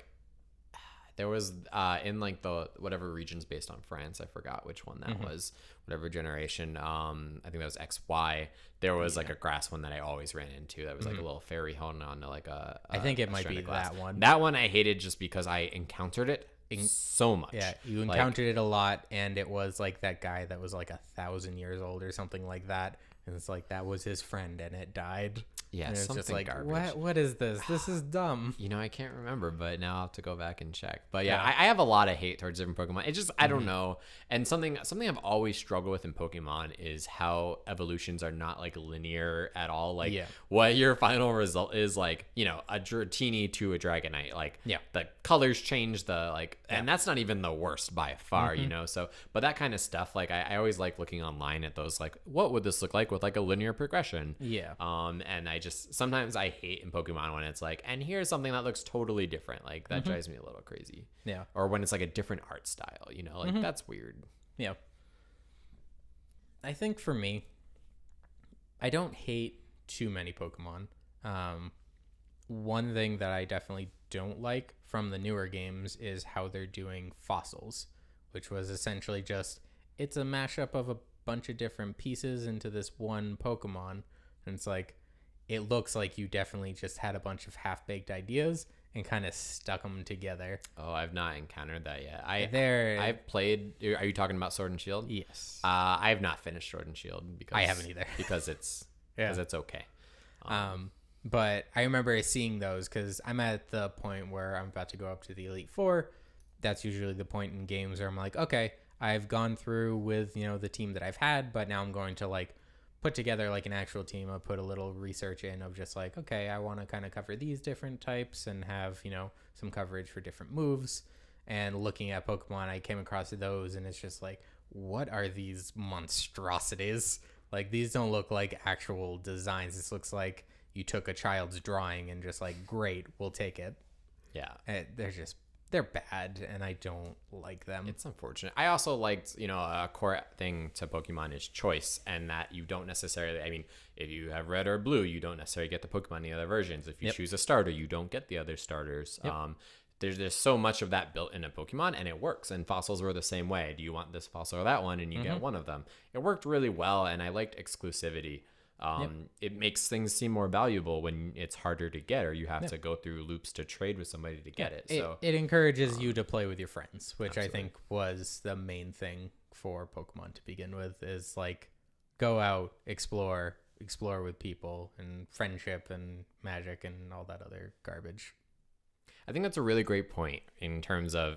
like the whatever region's based on France. I forgot which one that was. Whatever generation. I think that was XY. There was like a grass one that I always ran into. That was like a little fairy holding on to like a. I think it might be that one. That one I hated just because I encountered it so much. Yeah, you encountered it a lot, and it was like that guy that was like 1,000 years old or something like that, and it's like that was his friend, and it died. Yeah, and it's something just like garbage. What is this? This is dumb. I can't remember, but now I'll have to go back and check. But yeah, I have a lot of hate towards different Pokemon. It's just I don't know. And something I've always struggled with in Pokemon is how evolutions are not like linear at all. Like what your final result is, like a Dratini to a Dragonite. Like the colors change, and that's not even the worst by far. So but that kind of stuff, like I always like looking online at those, like what would this look like with like a linear progression. And sometimes I hate in Pokemon when it's like, and here's something that looks totally different. Like that drives me a little crazy. Yeah. Or when it's like a different art style, like that's weird. Yeah. I think for me, I don't hate too many Pokemon. One thing that I definitely don't like from the newer games is how they're doing fossils, which was essentially just, it's a mashup of a bunch of different pieces into this one Pokemon. And it's like, it looks like you definitely just had a bunch of half-baked ideas and kind of stuck them together. Oh, I've not encountered that yet. I've played. Are you talking about Sword and Shield? Yes. I have not finished Sword and Shield because I haven't either. because it's okay. But I remember seeing those because I'm at the point where I'm about to go up to the Elite Four. That's usually the point in games where I'm like, okay, I've gone through with the team that I've had, but now I'm going to like put together like an actual team. I'll put a little research in of just like, okay, I want to kind of cover these different types and have, some coverage for different moves. and looking at Pokemon, I came across those, and it's just like, what are these monstrosities? Like, these don't look like actual designs. This looks like you took a child's drawing and just like, great, we'll take it. Yeah. And they're bad, and I don't like them. It's unfortunate. I also liked, a core thing to Pokemon is choice, and that you don't necessarily, I mean, if you have red or blue, you don't necessarily get the Pokemon in the other versions. If you choose a starter, you don't get the other starters. Yep. There's so much of that built in a Pokemon, and it works. And fossils were the same way. Do you want this fossil or that one? And you get one of them. It worked really well, and I liked exclusivity. It makes things seem more valuable when it's harder to get, or you have to go through loops to trade with somebody to get it. So it encourages you to play with your friends, which absolutely. I think was the main thing for Pokemon to begin with, is like, go out, explore with people, and friendship and magic and all that other garbage. I think that's a really great point in terms of,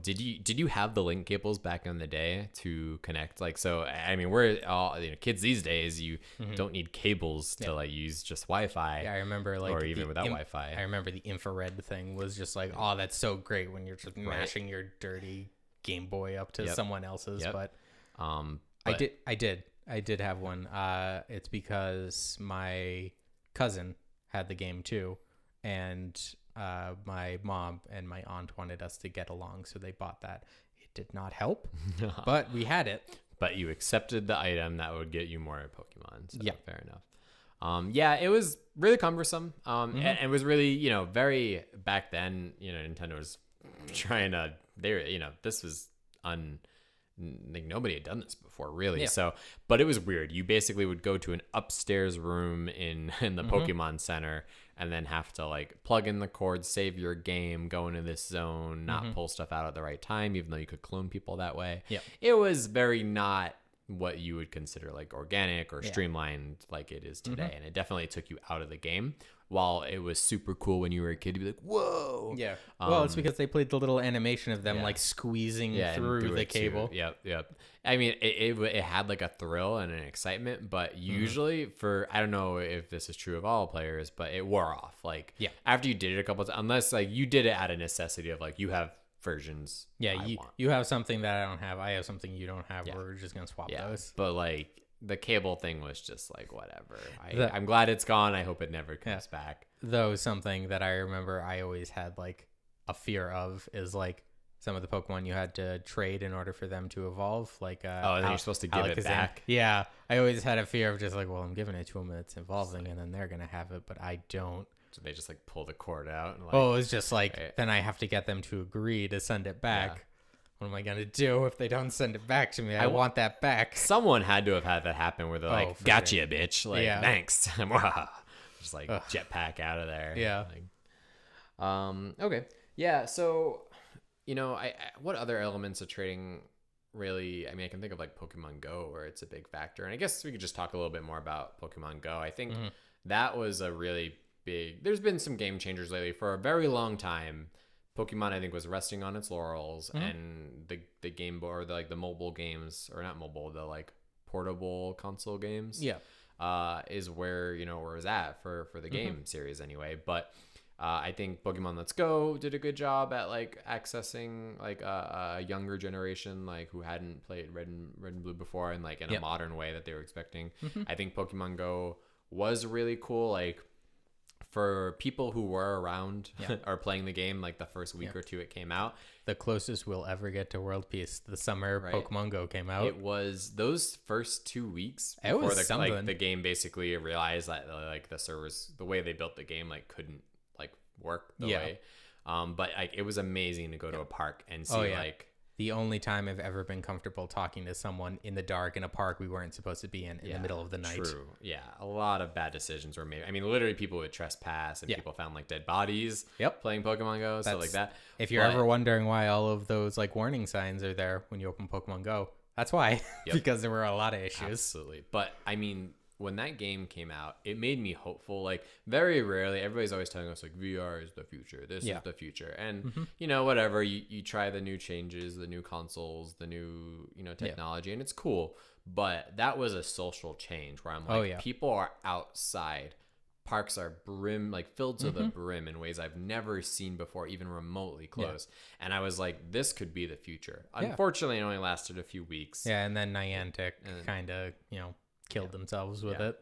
did you have the link cables back in the day to connect? Like, so, I mean, we're all, kids these days, you don't need cables to like use just Wi-Fi. Yeah, I remember like, or even without Wi-Fi. I remember the infrared thing was just like, oh, that's so great when you're just mashing your dirty Game Boy up to someone else's. But I did have one. It's because my cousin had the game too, and my mom and my aunt wanted us to get along, so they bought that. It did not help, but we had it. But you accepted the item that would get you more Pokemon. So yeah, fair enough. It was really cumbersome. And it was really, very back then, Nintendo was trying to, this was like nobody had done this before, really. So, but it was weird. You basically would go to an upstairs room in the Pokemon Center, and then have to like plug in the cord, save your game, go into this zone, not pull stuff out at the right time, even though you could clone people that way. It was very not what you would consider like organic or streamlined like it is today. And it definitely took you out of the game. While it was super cool when you were a kid to be like, whoa. Yeah. Well, it's because they played the little animation of them like squeezing through the cable. Yep. I mean, it had like a thrill and an excitement, but usually I don't know if this is true of all players, but it wore off. Like, after you did it a couple of times, unless like you did it out of necessity of like, you have versions. Yeah, you have something that I don't have. I have something you don't have. We're just going to swap those. But like, the cable thing was just like, whatever. I'm glad it's gone. I hope it never comes back. Though something that I remember I always had like a fear of is like some of the Pokemon you had to trade in order for them to evolve. Like, and then you're supposed to give it back. Yeah. I always had a fear of just like, well, I'm giving it to them and it's evolving, and then they're going to have it, but I don't. So they just like pull the cord out. And, like, it was just like, then I have to get them to agree to send it back. Yeah. What am I going to do if they don't send it back to me? I want that back. Someone had to have had that happen where they're like, gotcha, sure. Bitch. Like, thanks. Just like jetpack out of there. Yeah. Like, okay. Yeah. So, what other elements of trading really, I mean, I can think of like Pokemon Go, where it's a big factor. And I guess we could just talk a little bit more about Pokemon Go. I think that was a really big, there's been some game changers lately. For a very long time, Pokemon, I think, was resting on its laurels, and the Game Boy, or the mobile games, or not mobile, the like portable console games, is where where it's at for the game series anyway. But I think Pokemon Let's Go did a good job at like accessing like a younger generation, like who hadn't played Red and Blue before, and like in a modern way that they were expecting. I think Pokemon Go was really cool, like, for people who were around or playing the game like the first week or two it came out. The closest we'll ever get to world peace, the summer Pokemon Go came out. It was those first 2 weeks before the game basically realized that like the servers, the way they built the game, like couldn't like work the way. But like it was amazing to go to a park and see like the only time I've ever been comfortable talking to someone in the dark in a park we weren't supposed to be in the middle of the night. True. Yeah. A lot of bad decisions were made. I mean, literally people would trespass, and people found like dead bodies playing Pokemon Go, stuff like that. If you're ever wondering why all of those like warning signs are there when you open Pokemon Go, that's why. Because there were a lot of issues. Absolutely. But I mean, when that game came out, it made me hopeful. Like, very rarely, everybody's always telling us like VR is the future, this is the future, and whatever, you try the new changes, the new consoles, the new technology, and it's cool. But that was a social change where I'm like, people are outside parks are filled to the brim in ways I've never seen before, even remotely close. Yeah. And I was like, this could be the future. Yeah. Unfortunately, it only lasted a few weeks. Yeah, and then Niantic kind of, killed themselves with it.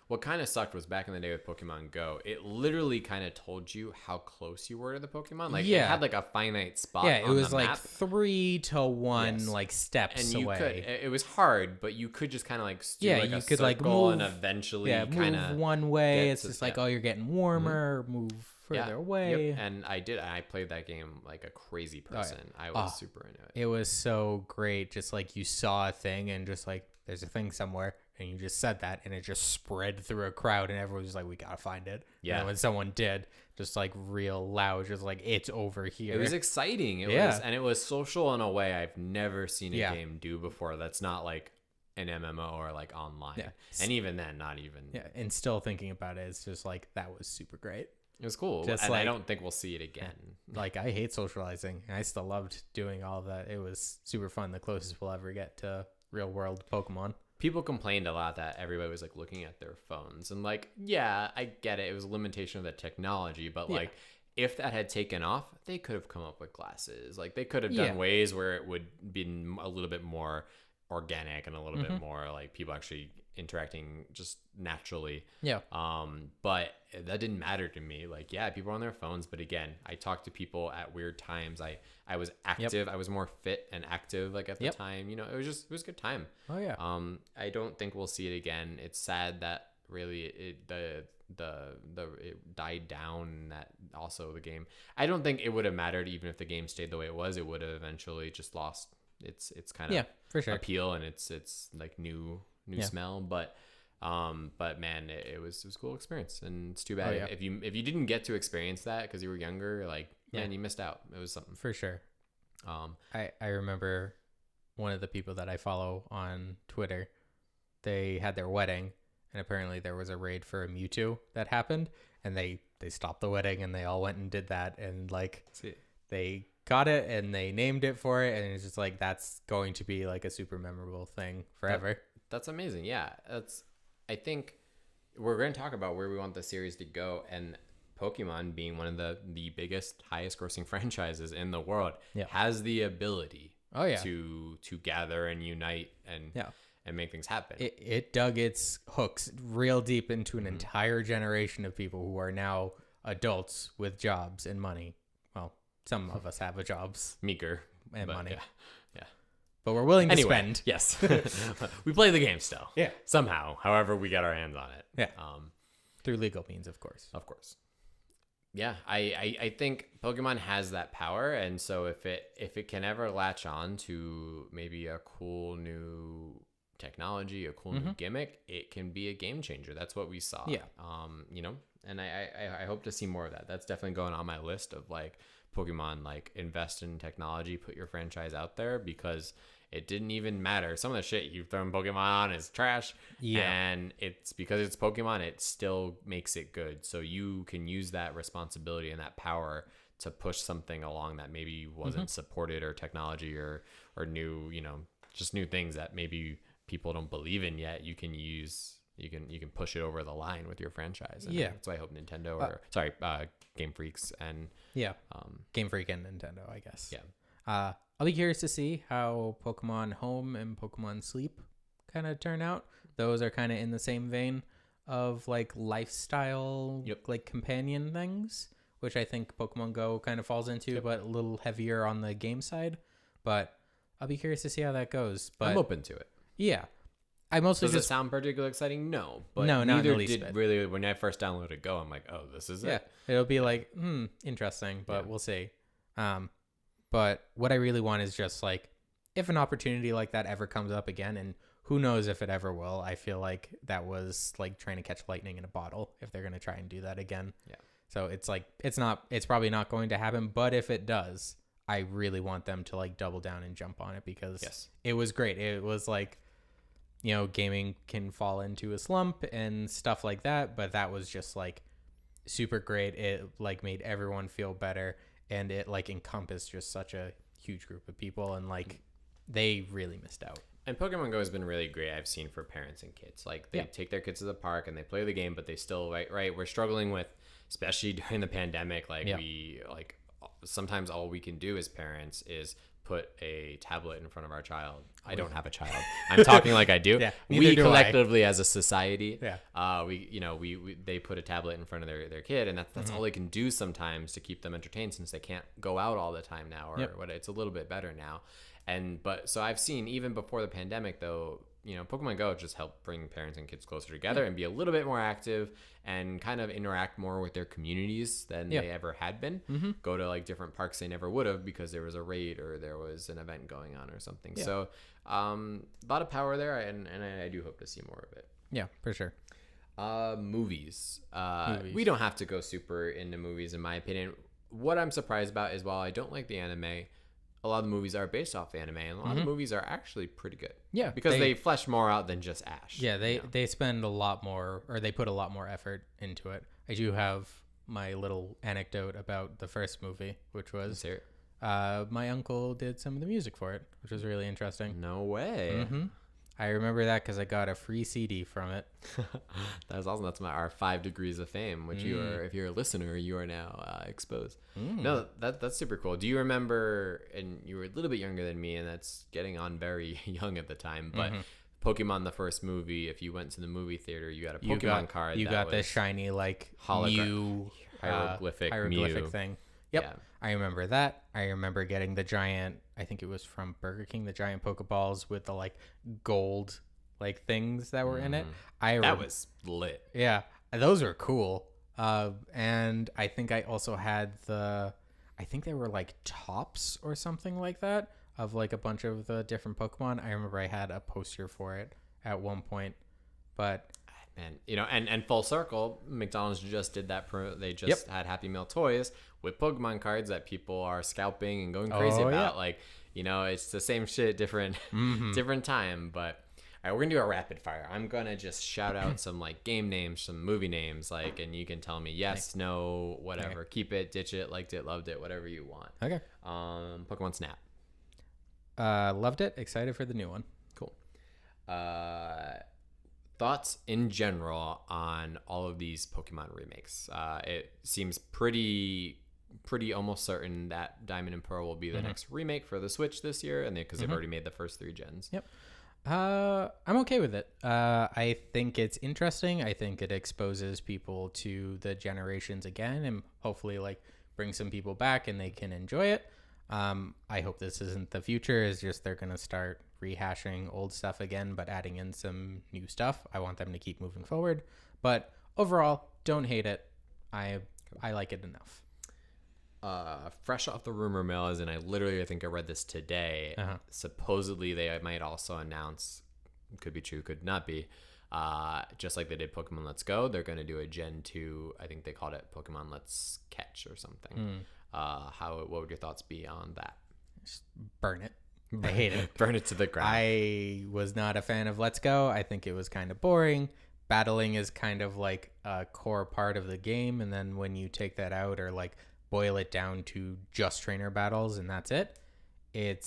What kind of sucked was back in the day with Pokemon Go, it literally kind of told you how close you were to the Pokemon. Like, it had like a finite spot. Yeah, it was the like map. 3 to 1 like steps and you away. It was hard, but you could just kind of like do like you a could circle like move, and eventually kind of one way. It's just like, oh, you're getting warmer. Move further away. Yep. And I played that game like a crazy person. I was super into it. It was so great. Just like you saw a thing and just like there's a thing somewhere. And you just said that, and it just spread through a crowd, and everyone was like, "We gotta find it." Yeah. And when someone did, just like real loud, just like it's over here. It was exciting. It was social in a way I've never seen a game do before. That's not like an MMO or like online. Yeah. And even then, not even. Yeah. And still thinking about it, it's just like that was super great. It was cool, and I don't think we'll see it again. Like I hate socializing, and I still loved doing all of that. It was super fun. The closest we'll ever get to real world Pokemon. People complained a lot that everybody was like looking at their phones, and like, yeah, I get it. It was a limitation of the technology, but like if that had taken off, they could have come up with glasses. Like they could have done ways where it would be a little bit more organic and a little bit more like people actually interacting just naturally. Yeah. But that didn't matter to me. Like, yeah, people are on their phones, but again, I talked to people at weird times. I was active. I was more fit and active like at the time. You know, it was a good time. Oh yeah. I don't think we'll see it again. It's sad that really it died down. That also the game. I don't think it would have mattered even if the game stayed the way it was. It would have eventually just lost its kind of for sure. appeal and it's like new smell. But man, it was a cool experience, and it's too bad if you didn't get to experience that because you were younger. Like, man, you missed out. It was something for sure. I remember one of the people that I follow on Twitter. They had their wedding, and apparently there was a raid for a Mewtwo that happened, and they stopped the wedding and they all went and did that, and like they got it and they named it for it, and it's just like that's going to be like a super memorable thing forever. That's amazing. Yeah, I think we're going to talk about where we want the series to go, and Pokemon being one of the biggest, highest grossing franchises in the world has the ability to gather and unite and make things happen. It dug its hooks real deep into an entire generation of people who are now adults with jobs and money. Well, some of us have jobs. Meager. And money. Yeah. But we're willing to spend. Yes. We play the game still. Yeah. Somehow, however we get our hands on it. Yeah. Through legal means, of course. Of course. Yeah, I think Pokemon has that power, and so if it can ever latch on to maybe a cool new technology, a cool new gimmick, it can be a game changer. That's what we saw. Yeah. You know, and I hope to see more of that. That's definitely going on my list of like Pokemon, like invest in technology, put your franchise out there, because it didn't even matter. Some of the shit you've thrown Pokemon on is trash. Yeah. And it's because it's Pokemon, it still makes it good. So you can use that responsibility and that power to push something along that maybe wasn't supported, or technology or new, you know, just new things that maybe people don't believe in yet. You can use, you can push it over the line with your franchise. And that's why I hope Nintendo Game Freaks and Game Freak and Nintendo, I guess. Yeah. I'll be curious to see how Pokemon Home and Pokemon Sleep kind of turn out. Those are kind of in the same vein of like lifestyle, like companion things, which I think Pokemon Go kind of falls into, but a little heavier on the game side. But I'll be curious to see how that goes. But I'm open to it. Yeah. I mostly Does it sound particularly exciting? No. But no, not neither did really. When I first downloaded Go, I'm like, oh, this is it. It'll be like, interesting, but we'll see. But what I really want is just like, if an opportunity like that ever comes up again, and who knows if it ever will, I feel like that was like trying to catch lightning in a bottle if they're going to try and do that again. Yeah. So it's like, it's probably not going to happen, but if it does, I really want them to like double down and jump on it, because it was great. It was like, you know, gaming can fall into a slump and stuff like that, but that was just like super great. It like made everyone feel better, and it like encompassed just such a huge group of people, and like they really missed out. And Pokemon Go has been really great, I've seen, for parents and kids. Like, they take their kids to the park and they play the game, but they still, right, we're struggling with, especially during the pandemic, sometimes all we can do as parents is put a tablet in front of our child. I don't have a child. I'm talking like I do. We collectively as a society, they put a tablet in front of their kid, and that's all they can do sometimes to keep them entertained, since they can't go out all the time now, or what. It's a little bit better now. So I've seen, even before the pandemic though, Pokemon Go just helped bring parents and kids closer together and be a little bit more active and kind of interact more with their communities than they ever had been. Go to like different parks they never would have because there was a raid or there was an event going on or something. So a lot of power there, and I do hope to see more of it. Yeah, for sure. Movies. We don't have to go super into movies, in my opinion. What I'm surprised about is, while I don't like the anime, a lot of the movies are based off anime, and a lot of the movies are actually pretty good. Yeah, because they flesh more out than just Ash. Yeah, they spend a lot more, or they put a lot more effort into it. I do have my little anecdote about the first movie, which was my uncle did some of the music for it, which was really interesting. No way. I remember that because I got a free CD from it. That was awesome. That's our 5 degrees of fame, which you are, if you're a listener, you are now exposed. No, that's super cool. Do you remember, and you were a little bit younger than me, and that's getting on very young at the time, but Pokemon, the first movie, if you went to the movie theater, you got a Pokemon card. You got this shiny, like, Mew hieroglyphic Mew thing. Yep. Yeah. I remember that. I remember getting the giant, I think it was from Burger King, the giant Pokeballs with the like gold like things that were in it. That was lit. Yeah. Those were cool. And I think I also had I think they were like tops or something like that of like a bunch of the different Pokemon. I remember I had a poster for it at one point, but man, and full circle, McDonald's just did that. They just had Happy Meal toys with Pokemon cards that people are scalping and going crazy about. Like, it's the same shit, different time. But all right, we're gonna do a rapid fire. I'm gonna just shout out some like game names, some movie names, like, and you can tell me yes, no, whatever. Okay. Keep it, ditch it, liked it, loved it, whatever you want. Okay. Pokemon Snap. Loved it. Excited for the new one. Cool. Thoughts in general on all of these Pokemon remakes. It seems pretty almost certain that Diamond and Pearl will be the next remake for the Switch this year, and because they've already made the first 3 gens. Yep. I'm okay with it. I think it's interesting. I think it exposes people to the generations again, and hopefully like bring some people back and they can enjoy it. I hope this isn't the future. It's just they're gonna start rehashing old stuff again, but adding in some new stuff. I want them to keep moving forward, but overall, don't hate it. I like it enough. Fresh off the rumor mill, as in I think I read this today. Supposedly they might also announce, could be true, could not be, just like they did Pokemon Let's Go, they're going to do a Gen 2, I think they called it Pokemon Let's Catch or something. What would your thoughts be on that? Just burn it. I hate it. Burn it to the ground. I was not a fan of Let's Go. I think it was kind of boring. Battling is kind of like a core part of the game, and then when you take that out or like boil it down to just trainer battles and that's it, it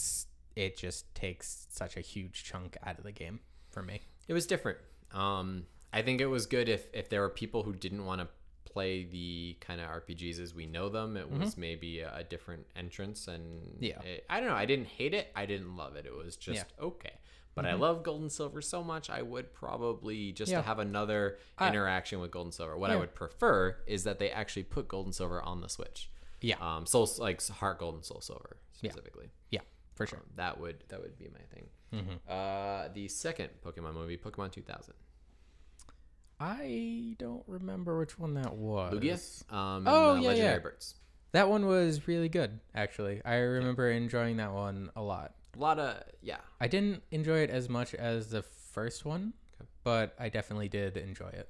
just takes such a huge chunk out of the game for me. It was different. I think it was good if there were people who didn't want to play the kind of RPGs as we know them. It was maybe a different entrance, and I don't know, I didn't hate it, I didn't love it, it was just okay. But I love Gold and Silver so much, I would probably just to have another interaction with Gold and Silver. What I would prefer is that they actually put Gold and Silver on the Switch. Yeah. Soul, like Heart Gold and Soul Silver specifically. Yeah, for sure. That would be my thing. The second Pokemon movie, Pokemon 2000. I don't remember which one that was. Lugia? Legendary Birds. That one was really good, actually. I remember enjoying that one a lot. I didn't enjoy it as much as the first one, but I definitely did enjoy it.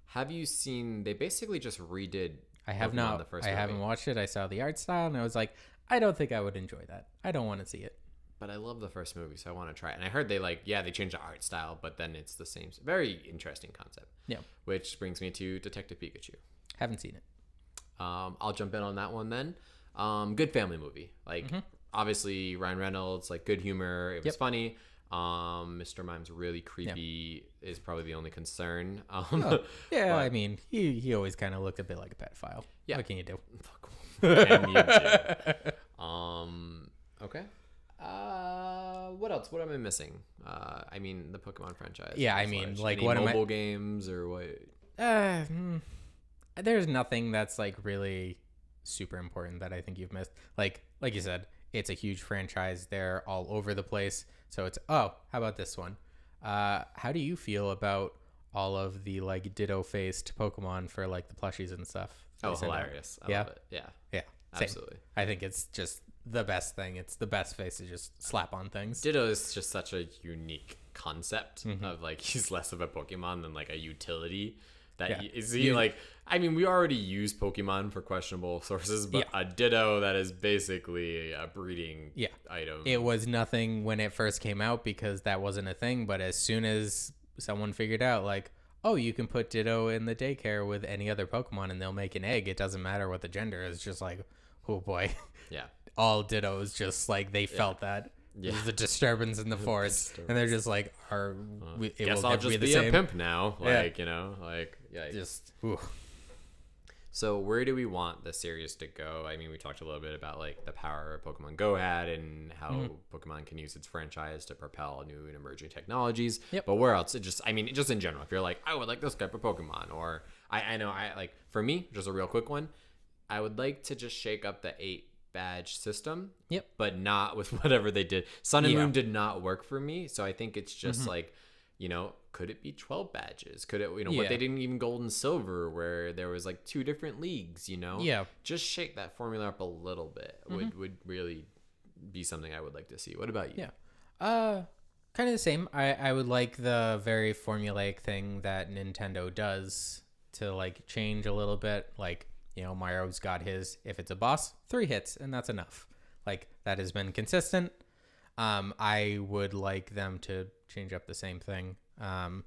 Have you seen, they basically just redid I have not. The first movie. Haven't watched it. I saw the art style and I was like, I don't think I would enjoy that. I don't want to see it. But I love the first movie, so I want to try it. And I heard they changed the art style, but then it's the same. Very interesting concept. Yeah. Which brings me to Detective Pikachu. Haven't seen it. I'll jump in on that one then. Good family movie. Obviously Ryan Reynolds, good humor. It was funny. Mr. Mime's really creepy is probably the only concern. Yeah, I mean, he always kind of looked a bit like a pedophile. Yeah. What can you do? What can you do? Okay. What else? What am I missing? I mean, the Pokemon franchise. Yeah, I mean, like, any what am I... mobile games or what? There's nothing that's like really super important that I think you've missed. Like you said, it's a huge franchise. They're all over the place. So it's, how about this one? How do you feel about all of the like Ditto faced Pokemon for like the plushies and stuff? Oh, hilarious. I love it. Yeah. Yeah. Same. Absolutely. I think it's just the best thing. It's the best face to just slap on things. Ditto is just such a unique concept of like, he's less of a Pokemon than like a utility. I mean, we already use Pokemon for questionable sources, but a Ditto that is basically a breeding item. It was nothing when it first came out because that wasn't a thing, but as soon as someone figured out like, oh, you can put Ditto in the daycare with any other Pokemon and they'll make an egg, it doesn't matter what the gender is, just like, oh boy. Yeah. All Dittos just like they felt that. Yeah. There's a disturbance in the forest, and they're just like, guess I'll just be a pimp now. Like, you know, like, yeah. Just, ooh. So where do we want the series to go? I mean, we talked a little bit about like the power Pokemon Go had and how Pokemon can use its franchise to propel new and emerging technologies. Yep. But where else? Just in general, if you're like, I would like this type of Pokemon, or I know like, for me, just a real quick one, I would like to just shake up the 8 badge system. Yep. But not with whatever they did. Sun and Moon did not work for me. So I think it's just like, you know, could it be 12 badges? Could it, you know, what they didn't even Gold and Silver where there was like 2 different leagues, you know? Yeah. Just shake that formula up a little bit would really be something I would like to see. What about you? Yeah. Kind of the same. I would like the very formulaic thing that Nintendo does to like change a little bit. Like, you know, Mario's got his, if it's a boss, 3 hits, and that's enough. Like, that has been consistent. I would like them to change up the same thing. I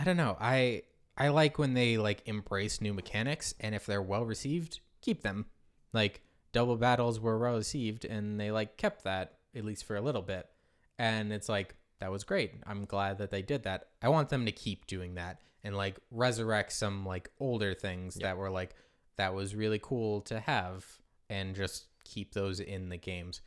don't know. I like when they, like, embrace new mechanics, and if they're well-received, keep them. Like, double battles were well-received, and they, like, kept that, at least for a little bit. And it's like, that was great. I'm glad that they did that. I want them to keep doing that. And like resurrect some like older things that were like, that was really cool to have, and just keep those in the games.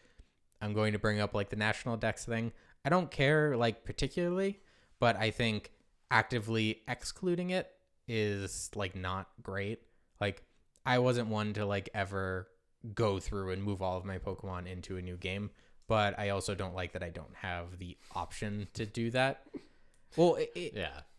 I'm going to bring up like the National Dex thing. I don't care like particularly, but I think actively excluding it is like not great. Like I wasn't one to like ever go through and move all of my Pokemon into a new game, but I also don't like that I don't have the option to do that. Well,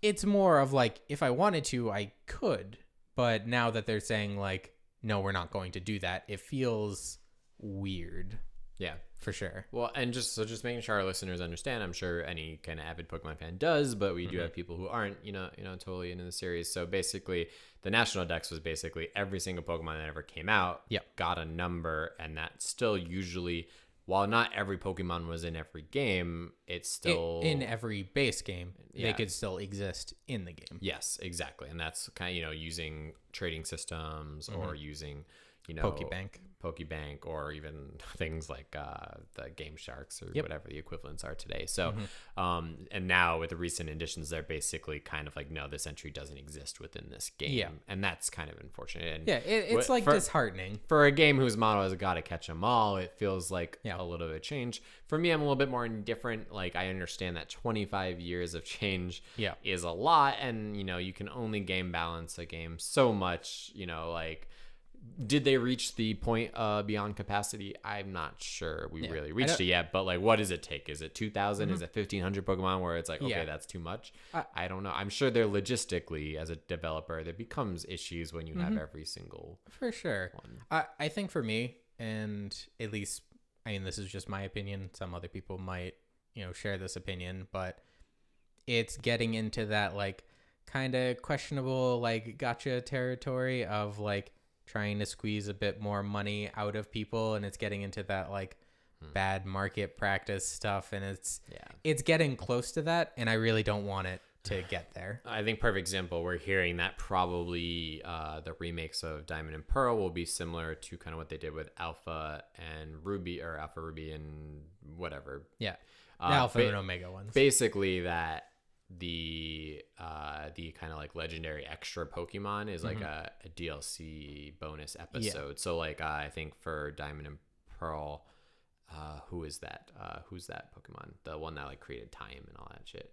it's more of like, if I wanted to, I could. But now that they're saying like, no, we're not going to do that, it feels weird. Yeah, for sure. Well, and just making sure our listeners understand, I'm sure any kind of avid Pokemon fan does, but we do have people who aren't, you know, totally into the series. So basically, the National Dex was basically every single Pokemon that ever came out got a number, and that still usually, while not every Pokemon was in every game, it's still in every base game. They could still exist in the game. Yes, exactly. And that's kind of, you know, using trading systems or using, you know, Pokebank, or even things like the Game Sharks or whatever the equivalents are today. So, and now with the recent additions, they're basically kind of like, no, this entry doesn't exist within this game. Yeah. And that's kind of unfortunate. And it's like disheartening. For a game whose motto is gotta catch them all, it feels like a little bit of change. For me, I'm a little bit more indifferent. Like, I understand that 25 years of change is a lot, and, you know, you can only game balance a game so much, you know, like, did they reach the point beyond capacity? I'm not sure we really reached it yet, but like, what does it take? Is it 2,000? Is it 1,500 Pokemon where it's like, okay, that's too much? I don't know. I'm sure they're logistically, as a developer, there becomes issues when you have every single for sure one. I think for me, and at least, I mean, this is just my opinion. Some other people might, you know, share this opinion, but it's getting into that like kind of questionable like gotcha territory of like trying to squeeze a bit more money out of people, and it's getting into that like bad market practice stuff, and it's getting close to that, and I really don't want it to get there. I think perfect example, we're hearing that probably the remakes of Diamond and Pearl will be similar to kind of what they did with Alpha and Ruby, or Alpha Ruby and whatever. Yeah. The Alpha and Omega ones. Basically that the kind of like legendary extra Pokemon is like a DLC bonus episode. Yeah. So like I think for Diamond and Pearl, who is that? Who's that Pokemon? The one that like created time and all that shit.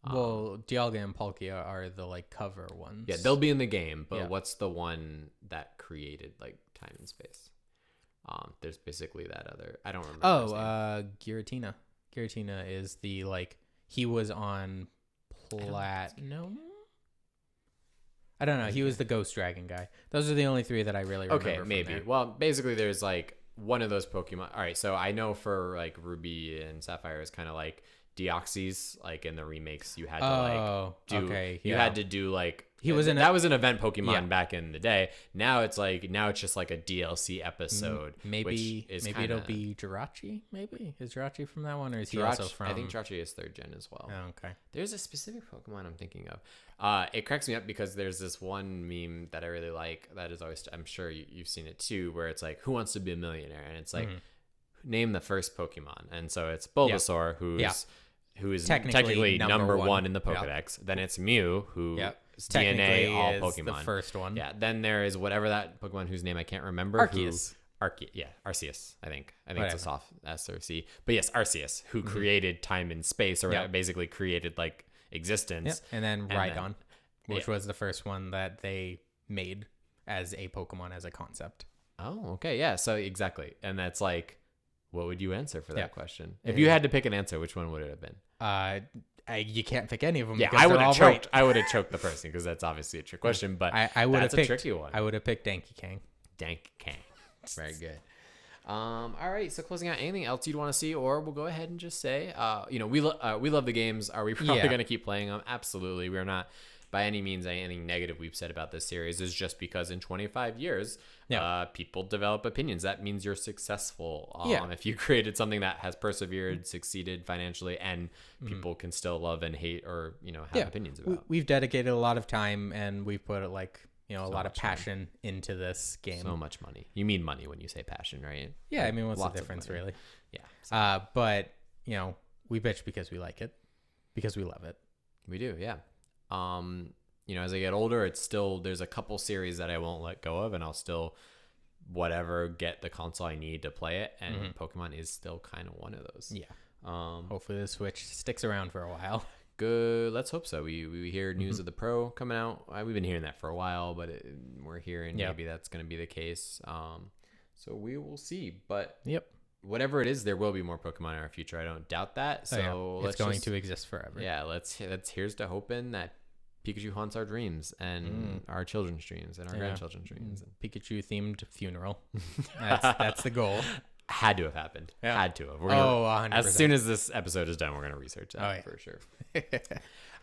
Well, Dialga and Palkia are the like cover ones. Yeah, they'll be in the game, but what's the one that created like time and space? There's basically that other. I don't remember. Giratina. Giratina is the like he was on Platinum. I don't know. He was the Ghost Dragon guy. Those are the only three that I really remember. Okay, maybe. There. Well, basically, there's like one of those Pokemon. All right, so I know for like Ruby and Sapphire is kind of like Deoxys. Like in the remakes, you had to you had to do like that was an event Pokemon back in the day. Now it's just like a DLC episode. Maybe it'll be Jirachi. Maybe is Jirachi from that one, or is he also from? I think Jirachi is 3rd gen as well. Oh, okay. There's a specific Pokemon I'm thinking of. It cracks me up because there's this one meme that I really like that is always, I'm sure you've seen it too, where it's like, who wants to be a millionaire? And it's like, name the first Pokemon. And so it's Bulbasaur, who is technically number one in the Pokedex. Then it's Mew, who is DNA all Pokemon. The first one. Yeah. Then there is whatever that Pokemon whose name I can't remember. Arceus. Arceus. I think it's a soft S or C. But yes, Arceus, who created time and space, or basically created like existence. And then Rhydon, which was the first one that they made as a Pokemon as a concept. Oh, okay. Yeah. So exactly. And that's like, what would you answer for that question? If you had to pick an answer, which one would it have been? You can't pick any of them. Yeah, I would have choked. Right. I would have choked the person because that's obviously a trick question. But I would have picked a tricky one. I would have picked Danky Kang. Danky Kang. Very good. All right. So closing out, anything else you'd want to see, or we'll go ahead and just say, we love the games. Are we probably going to keep playing them? Absolutely. We're not by any means anything negative we've said about this series. Is just because in 25 years, people develop opinions. That means you're successful. If you created something that has persevered, succeeded financially, and people can still love and hate or have opinions about. We've dedicated a lot of time and we've put a lot of passion into this game. So much money. You mean money when you say passion, right? Yeah, I mean, what's the difference, really? Yeah. But we bitch because we like it, because we love it. We do, yeah. As I get older, there's a couple series that I won't let go of, and I'll still get the console I need to play it, and Pokemon is still kind of one of those. Yeah. Hopefully the Switch sticks around for a while. Good. Let's hope so. We hear news of the Pro coming out. We've been hearing that for a while, but we're hearing maybe that's going to be the case. So we will see. But whatever it is, there will be more Pokemon in our future. I don't doubt that. So it's going to exist forever. Yeah. Here's to hoping that Pikachu haunts our dreams and our children's dreams and our grandchildren's dreams. Pikachu themed funeral. That's the goal. Had to have happened. Yeah. Had to have. 100%. As soon as this episode is done, we're going to research that for sure.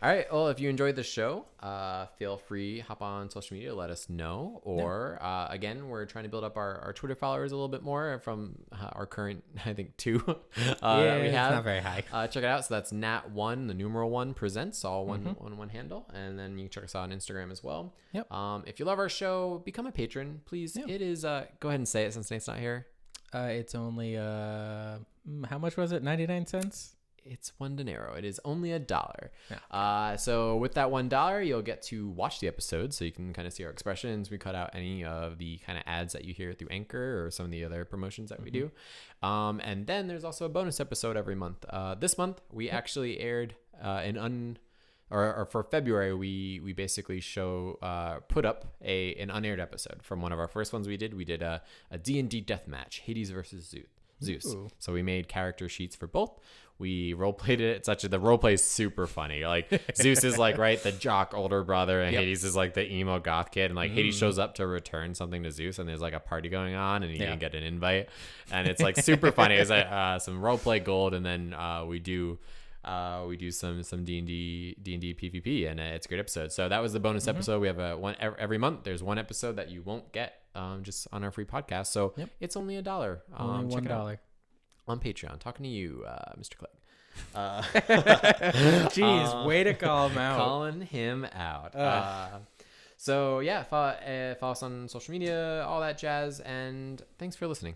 All right. Well, if you enjoyed the show, feel free, hop on social media, let us know. Or again, we're trying to build up our Twitter followers a little bit more from our current, I think, 2 that we have. It's not very high. Check it out. So that's Nat1, the numeral 1 Presents, all one handle. And then you can check us out on Instagram as well. Yep. If you love our show, become a patron, please. Yep. It is, go ahead and say it since Nate's not here. It's only how much was it? 99 cents? It's $1. It is only $1. Yeah. So with that $1, you'll get to watch the episode, so you can kind of see our expressions. We cut out any of the kind of ads that you hear through Anchor or some of the other promotions that we do. And then there's also a bonus episode every month. This month we actually aired or for February, we basically put up an unaired episode from one of our first ones we did. We did a D&D deathmatch, Hades versus Zeus. Ooh. So we made character sheets for both. We role-played it. The role-play is super funny. Like, Zeus is like, the jock older brother, and Hades is like the emo goth kid. And like Hades shows up to return something to Zeus, and there's like a party going on, and he didn't get an invite. And it's like super funny. It's like some role-play gold, and then we do some D&D PvP, and it's a great episode. So that was the bonus episode. We have every month. There's one episode that you won't get just on our free podcast. So it's only $1. Only $1 on Patreon. Talking to you, Mr. Clegg. Jeez, way to call him out. Calling him out. So yeah, follow us on social media, all that jazz, and thanks for listening.